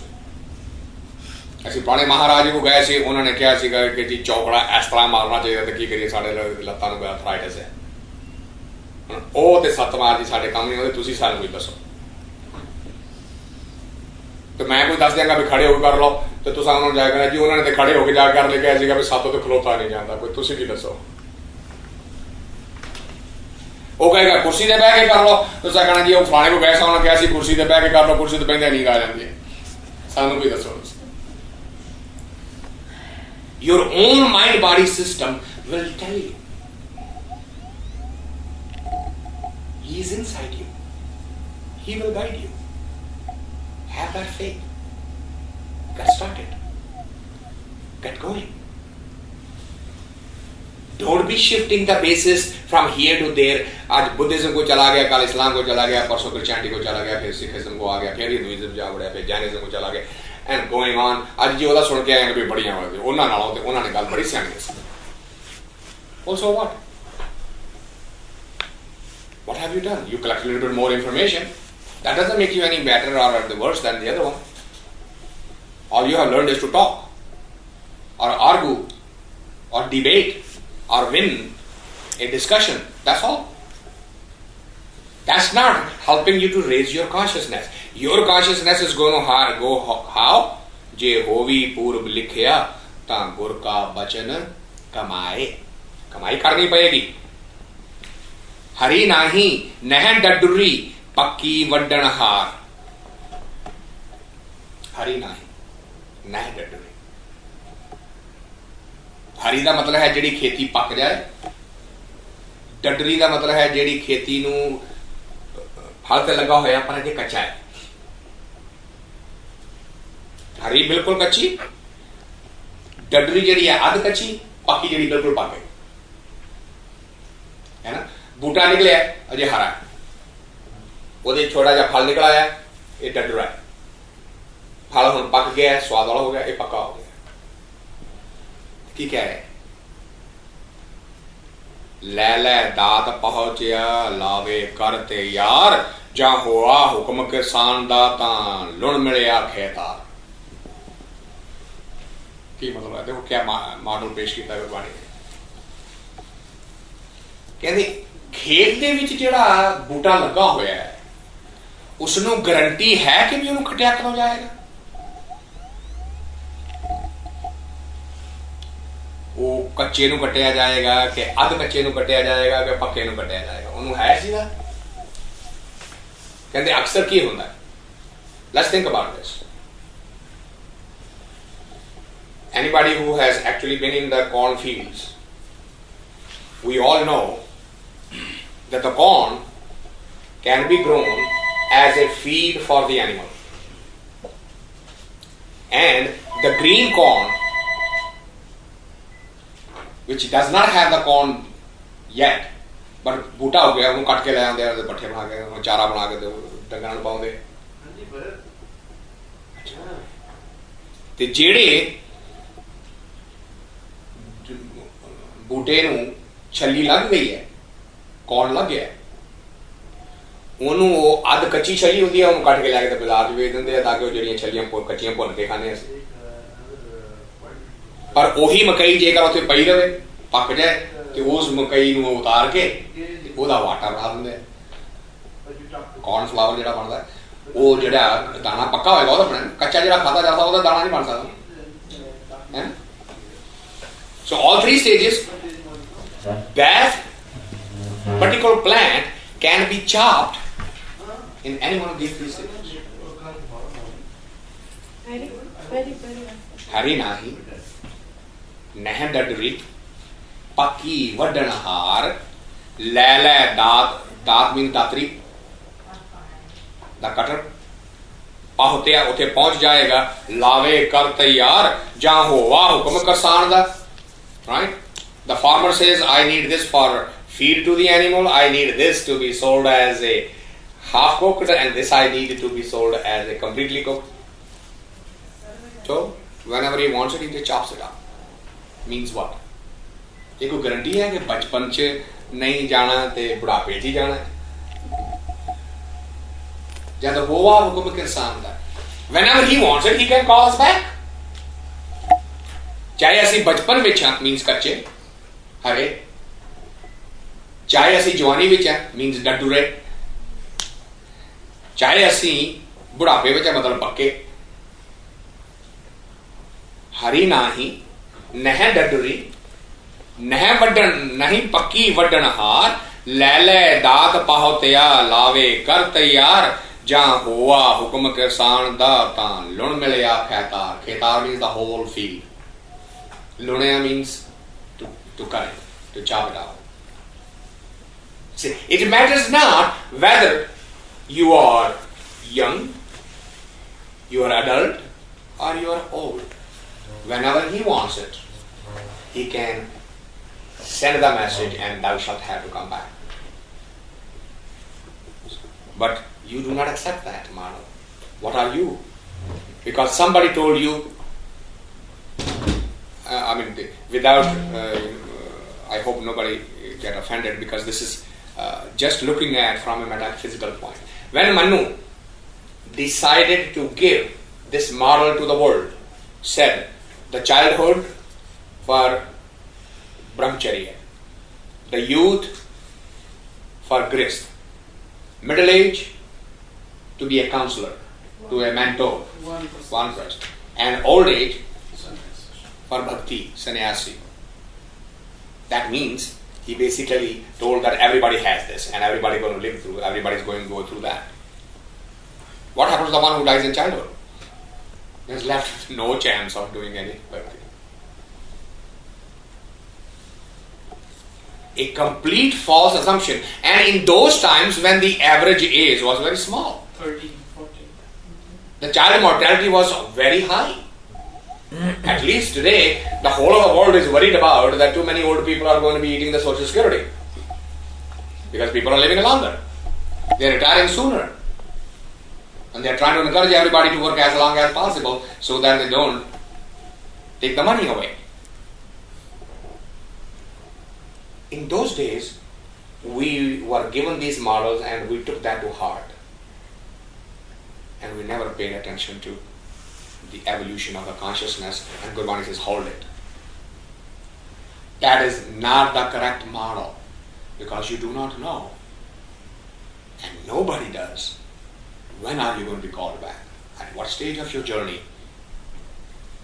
ਅਸੀਂ ਪੁਰਾਣੇ ਮਹਾਰਾਜ ਕੋ ਗਏ ਸੀ ਉਹਨਾਂ ਨੇ ਕਿਹਾ ਸੀਗਾ ਕਿ ਜੀ ਚੌਕੜਾ ਇਸ ਤਰ੍ਹਾਂ ਮਾਰਨਾ ਚਾਹੀਦਾ ਤੇ ਕੀ ਕਰੀਏ ਸਾਡੇ ਲੱਤਾਂ ਨੂੰ ਆਰਥਰਾਈਟਿਸ ਹੈ ਉਹ ਤੇ ਸਤਮਾਰ ਜੀ ਸਾਡੇ ਕੰਮ ਨਹੀਂ ਆਉਂਦੇ ਤੁਸੀਂ ਸਾਨੂੰ ਕੋਈ ਦੱਸੋ ਤੇ ਮੈਂ ਕੋਈ ਦੱਸ ਦਿਆਂਗਾ ਵੀ ਖੜੇ ਹੋ ਕੇ ਕਰ ਲਓ ਤੇ ਤੁਸੀਂ ਉਹਨਾਂ ਨੂੰ ਜਾਏਗਾ ਜੀ ਉਹਨਾਂ ਨੇ ਤੇ ਖੜੇ ਹੋ ਕੇ ਜਾ ਕਰ ਲੈ ਕੇ ਸੀਗਾ ਵੀ ਸਾਤੋਂ ਤੇ ਖਲੋਤਾ ਨਹੀਂ ਜਾਂਦਾ ਕੋਈ ਤੁਸੀਂ ਕੀ ਦੱਸੋ ਉਹ ਕਹੇਗਾ ਕੁਰਸੀ ਤੇ ਬਹਿ ਕੇ ਕਰ ਲਓ ਤੁਸੀਂ ਕਹਣਾ ਜੀ ਉਹ ਫਲਾਣੇ ਕੋ ਗਏ ਸਾਂ ਕਿਹਾ ਸੀ ਕੁਰਸੀ ਤੇ ਬਹਿ ਕੇ ਕਰ ਲਓ ਕੁਰਸੀ ਤੇ ਬਹਿੰਦੇ ਨਹੀਂ ਆ ਜਾਂਦੀ ਸਾਨੂੰ ਵੀ ਦੱਸੋ your own mind body system will tell you he is inside you he will guide you have that faith get started get going don't be shifting the basis from here to there आज Buddhism को चला गया कल इस्लाम को चला गया परसों Christianity को चला गया फिर सिखिज्म को आ गया फिर हिंदुइज्म जा बढ़िया फिर जैनिज्म को चला गया and going on ਅੱਜ ਜੀ ਉਹਦਾ ਸੁਣ ਕੇ ਆਏ ਵੀ ਬੜੀਆਂ ਵਾਲੀ ਉਹਨਾਂ ਨਾਲੋਂ ਤੇ ਉਹਨਾਂ ਨੇ ਗੱਲ ਬੜੀ ਸਿਆਣੀ ਸੀ also what have you done you collect a little bit more information that doesn't make you any better or the worse than the other one all you have learned is to talk or argue or debate or win a discussion that's all that's not helping you to raise your consciousness your consciousness is going to go how je hovi purv likhya ta gur ka bachan kamaye kamai karni payegi hari nahi neh daduri pakki vaddan haar hari nahi neh daduri hari da matlab hai jehdi kheti pak jaye dadri da matlab hai jehdi kheti nu हल ते लगा होया पर अजे कच्चा है हरी बिल्कुल कच्ची, डडरी जी है अध कच्ची, पक्की जी बिल्कुल पक गई है ना। बूटा निकलिया अजे हरा है, वो छोटा जा फल निकल आया, ये डडरा है, फल हम पक गया, स्वाद वाला हो गया, ये पक्का हो गया। की कह रहे लै लै दात पहुंचया लावे करते यार, जा हुआ हुक्म किसान दा तां लुण मिलिया खेतार। की मतलब है, देखो क्या मॉडल पेश किया गुरबाणी ने। कहते खेत दे विच जिहड़ा बूटा लगा होया है उसनू गारंटी है कि भी उन्होंने कटिया कदों जाएगा? वो कच्चे नू कटिया जाएगा कि अध कच्चे नू कटिया जाएगा कि पक्के नू कटिया जाएगा, उन्होंने है सीधा। कहते अक्सर की होता है, let's think about this. Anybody who has actually been in the corn fields, we all know that the corn can be grown as a feed for the animal. And the green corn, which does not have the corn yet, but बूटा हो गया, उन्होंने cut के ले आते हैं, पट्ठे बना के चारा बना के डंगरां नूं पाउंदे। ते जेड़े बूटे नूं छली लग गई है, कौन लग गया, उन्होंने अध कच्ची छली होती है, उन्होंने कट के लैके बाजार च बेच देंगे ताकि जड़ियां छलियां कच्चियां भुन के खाने। पर वही मकई जेकर उत्थे पई रहे पक जाए तो उस मकई नूं उतार के ओहदा आटा बना देंगे। कॉर्न फ्लावर जिहड़ा बनता है, वो जिहड़ा दाना पक्का होएगा ओहदा बनना, कच्चा जिहड़ा खाता जाता ओहदा दाना नहीं बन सकता है। So all three stages, that particular plant can be chopped in any one of these three stages. हरी नाही, नह डडरी, पक्की वड्डन हार, लै लै दात, दात मीन दातरी, द कटर, पहुंचया उथे पहुंच जाएगा, लावे कर तैयार, जा होवा हुक्म करसान दा। Right? The farmer says, I need this for feed to the animal, I need this to be sold as a half cooked, and this I need to be sold as a completely cooked. So, whenever he wants it, he just chops it up. Means what? ये कोई guarantee है कि बचपन च नहीं जाना ते बुढ़ापे च ही जाना है? जब होवा हुक्म किसान दा, whenever he wants it, he can call us back. चाहे असी बचपन विच हां, मीनस कच्चे हरे, चाहे असी जवानी विच हां, मीनस डडूरे, चाहे असी बुढ़ापे विच हां, मतलब पक्के। हरी नाही, नह डडूरी, नह वड्डन नहीं पक्की वड्डन हार, लै लै दात पाहोतिया लावे कर तैयार, जा होवा हुक्म किसान दा तां लुण मिलिया खेतार। खेतार means the whole field. Lunaya means to cut it, to chop it out. See, it matters not whether you are young, you are adult, or you are old. Whenever he wants it, he can send the message and thou shalt have to come back. But you do not accept that model. What are you? Because somebody told you, without, I hope nobody get offended, because this is just looking at from a metaphysical point. When Manu decided to give this model to the world, said the childhood for brahmacharya, the youth for grist, middle age to be a counselor, to a mentor, one person, and old age for bhakti, sannyasi. That means he basically told that everybody has this and everybody going to live through, everybody's going to go through that. What happens to the one who dies in childhood? He has left no chance of doing any bhakti. A complete false assumption. And in those times when the average age was very small. 13, 14. the child mortality was very high. At least today, the whole of the world is worried about that too many old people are going to be eating the social security. Because people are living longer. They are retiring sooner. And they are trying to encourage everybody to work as long as possible so that they don't take the money away. In those days, we were given these models and we took that to heart. And we never paid attention to the evolution of the consciousness, and Gurbani says, hold it. That is not the correct model, because you do not know. And nobody does. When are you going to be called back? At what stage of your journey?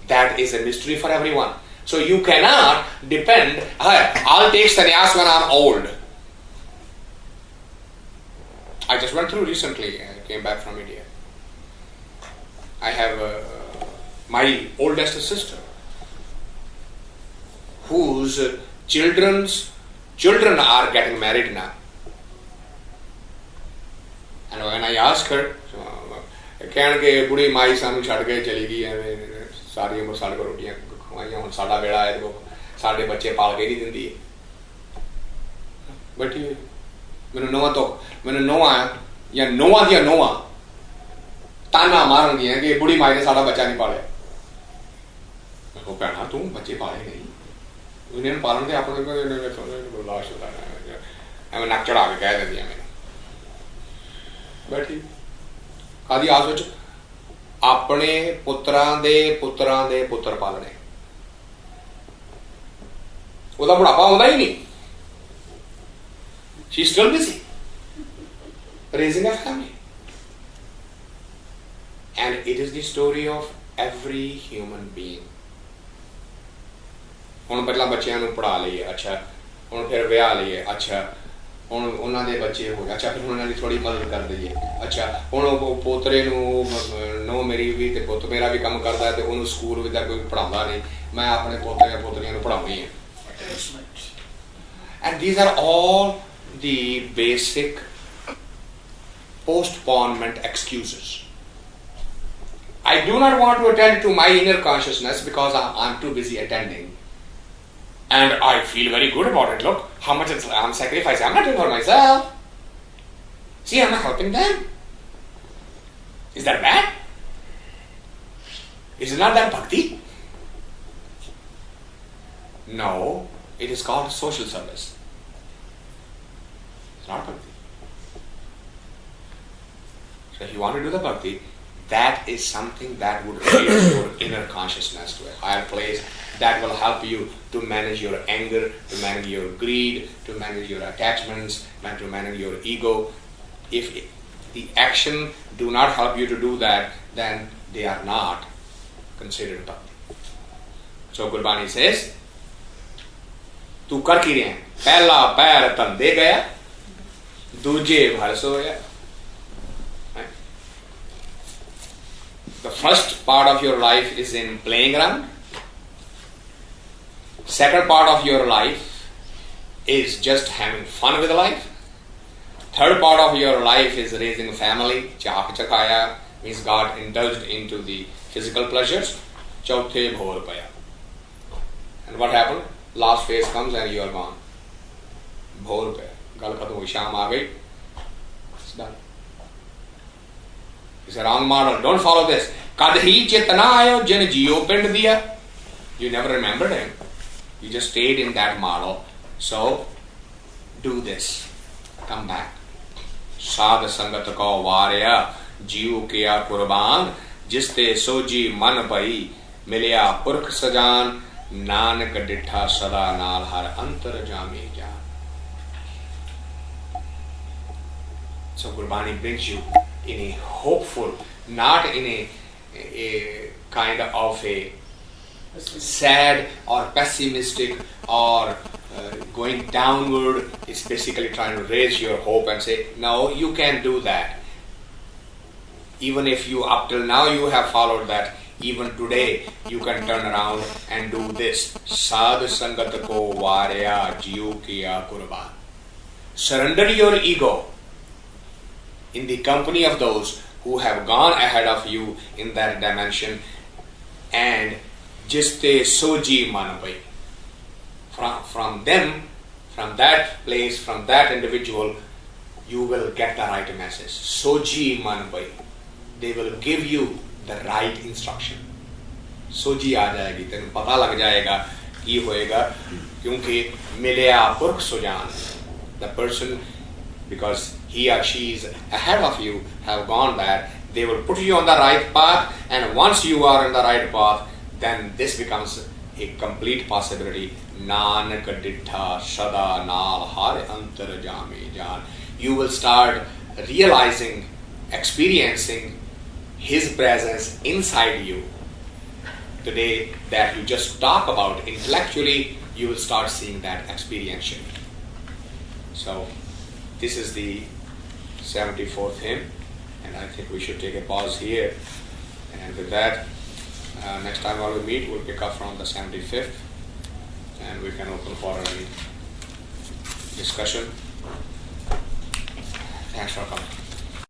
That is a mystery for everyone. So you cannot depend, I'll take sannyas when I'm old. I just went through recently, I came back from India. I have my oldest sister, whose children are getting married now. And when I ask her, ਕਹਿਣਗੇ ਬੁੜੀ ਮਾਈ ਸਾਨੂੰ ਛੱਡ ਕੇ ਚਲੀ ਗਈ ਐਵੇਂ ਸਾਰੀ ਉਮਰ ਸਾਡੇ ਕੋਲ ਰੋਟੀਆਂ ਖਵਾਈਆਂ ਹੁਣ ਸਾਡਾ ਵੇਲਾ ਹੈ ਦੇਖੋ ਸਾਡੇ ਬੱਚੇ ਪਾਲ ਕੇ ਨਹੀਂ ਦਿੰਦੀ ਬੈਠੀ ਮੈਨੂੰ ਨੋਹਾਂ ਜਾਂ ਨੋਹਾਂ ਦੀਆਂ ਨੋਹਾਂ ਤਾਨਾ ਮਾਰਨਗੀਆਂ ਕਿ ਬੁੜੀ ਮਾਈ ਨੇ ਸਾਡਾ ਬੱਚਾ ਨਹੀਂ ਪਾਲਿਆ ਮੈਂ ਕਹੋ ਭੈਣਾ ਤੂੰ ਬੱਚੇ ਪਾਲੇ ਨਹੀਂ ਉਹਨਾਂ ਨੂੰ ਪਾਲਣ ਦੇ ਆਪਣੇ ਕੋਲ ਲਾਸ਼ ਹੁੰਦਾ ਐਵੇਂ ਨੱਕ ਚੜਾ ਕੇ ਕਹਿ ਦਿੰਦੀਆਂ ਮੈਨੂੰ ਬੈਠੀ ਕਾਦੀ ਆਸ ਵਿੱਚ ਆਪਣੇ ਪੁੱਤਰਾਂ ਦੇ ਪੁੱਤਰ ਪਾਲਣੇ ਉਹਦਾ ਬੁਢਾਪਾ ਆਉਂਦਾ ਹੀ ਨਹੀਂ she is still busy raising a family, and it is the story of every human being. ਹੁਣ ਪਹਿਲਾਂ ਬੱਚਿਆਂ ਨੂੰ ਪੜ੍ਹਾ ਲਈਏ ਅੱਛਾ ਹੁਣ ਫਿਰ ਵਿਆਹ ਲਈਏ ਅੱਛਾ ਹੁਣ ਉਹਨਾਂ ਦੇ ਬੱਚੇ ਹੋ ਗਏ ਅੱਛਾ ਫਿਰ ਉਹਨਾਂ ਦੀ ਥੋੜੀ ਮਦਦ ਕਰ ਦਈਏ ਅੱਛਾ ਹੁਣ ਉਹ ਪੋਤਰੇ ਨੂੰ ਨੋ ਮੇਰੀ ਵੀ ਤੇ ਪੁੱਤ ਮੇਰਾ ਵੀ ਕੰਮ ਕਰਦਾ ਤੇ ਉਹਨੂੰ ਸਕੂਲ ਵਿੱਚ ਕੋਈ ਪੜ੍ਹਾਉਂਦਾ ਨਹੀਂ ਮੈਂ ਆਪਣੇ ਪੋਤਰੇ ਪੋਤਰੀਆਂ ਨੂੰ ਪੜ੍ਹਾਉਣੀ ਹੈ and these are all the basic postponement excuses. I do not want to attend to my inner consciousness because I'm too busy attending. And I feel very good about it. Look, how much I'm sacrificing. I'm not doing for myself. See, I'm not helping them. Is that bad? Is it not that bhakti? No, it is called social service. It's not bhakti. So if you want to do the bhakti, that is something that would raise your inner consciousness to a higher place, that will help you to manage your anger, to manage your greed, to manage your attachments, and to manage your ego. If the action do not help you to do that, then they are not considered bhakti. So Gurbani says, tu kar ki rahe hain, pehla pair tande gaya, duje bhar soya. The first part of your life is in playing around. Second part of your life is just having fun with life. Third part of your life is raising a family. Chak chakaya means God indulged into the physical pleasures. Chauthe bhor paya. And what happened? Last phase comes and you are gone. Bhor paya. Gal khatam hui, sham aa gayi. It's done. It's a wrong model. Don't follow this. Kadhi chetana ayo jin jiyo pind diya. You never remembered him. You just stayed in that model. So, do this. Come back. Sad sangat ko varya jiyo kiya qurban jiste soji man pai milya purkh sajan nanak dittha sada naal har antar jami jaan. So Gurbani brings you in a hopeful, not in a kind of a sad or pessimistic or going downward. It's basically trying to raise your hope and say, no, you can do that. Even if you up till now you have followed that, even today you can turn around and do this. Sad sangat ko varya jiyo kiya qurban. Surrender your ego in the company of those who have gone ahead of you in that dimension, and jiste soji manabai. From them, from that place, from that individual, you will get the right message. Soji manabai. They will give you the right instruction. Sooji आ जाएगी, तेन पता लग जाएगा की होएगा, क्योंकि मिलया पुरख Sujan. The person, because he or she is ahead of you, have gone there, they will put you on the right path, and once you are on the right path, then this becomes a complete possibility. Nanak dittha sada naal har antar jami jaan. You will start realizing, experiencing His presence inside you. Today, that you just talk about intellectually, you will start seeing that experientially. So, this is the 74th hymn, and I think we should take a pause here. And with that, next time when we meet, we'll pick up from the 75th, and we can open for any discussion. Thanks for coming.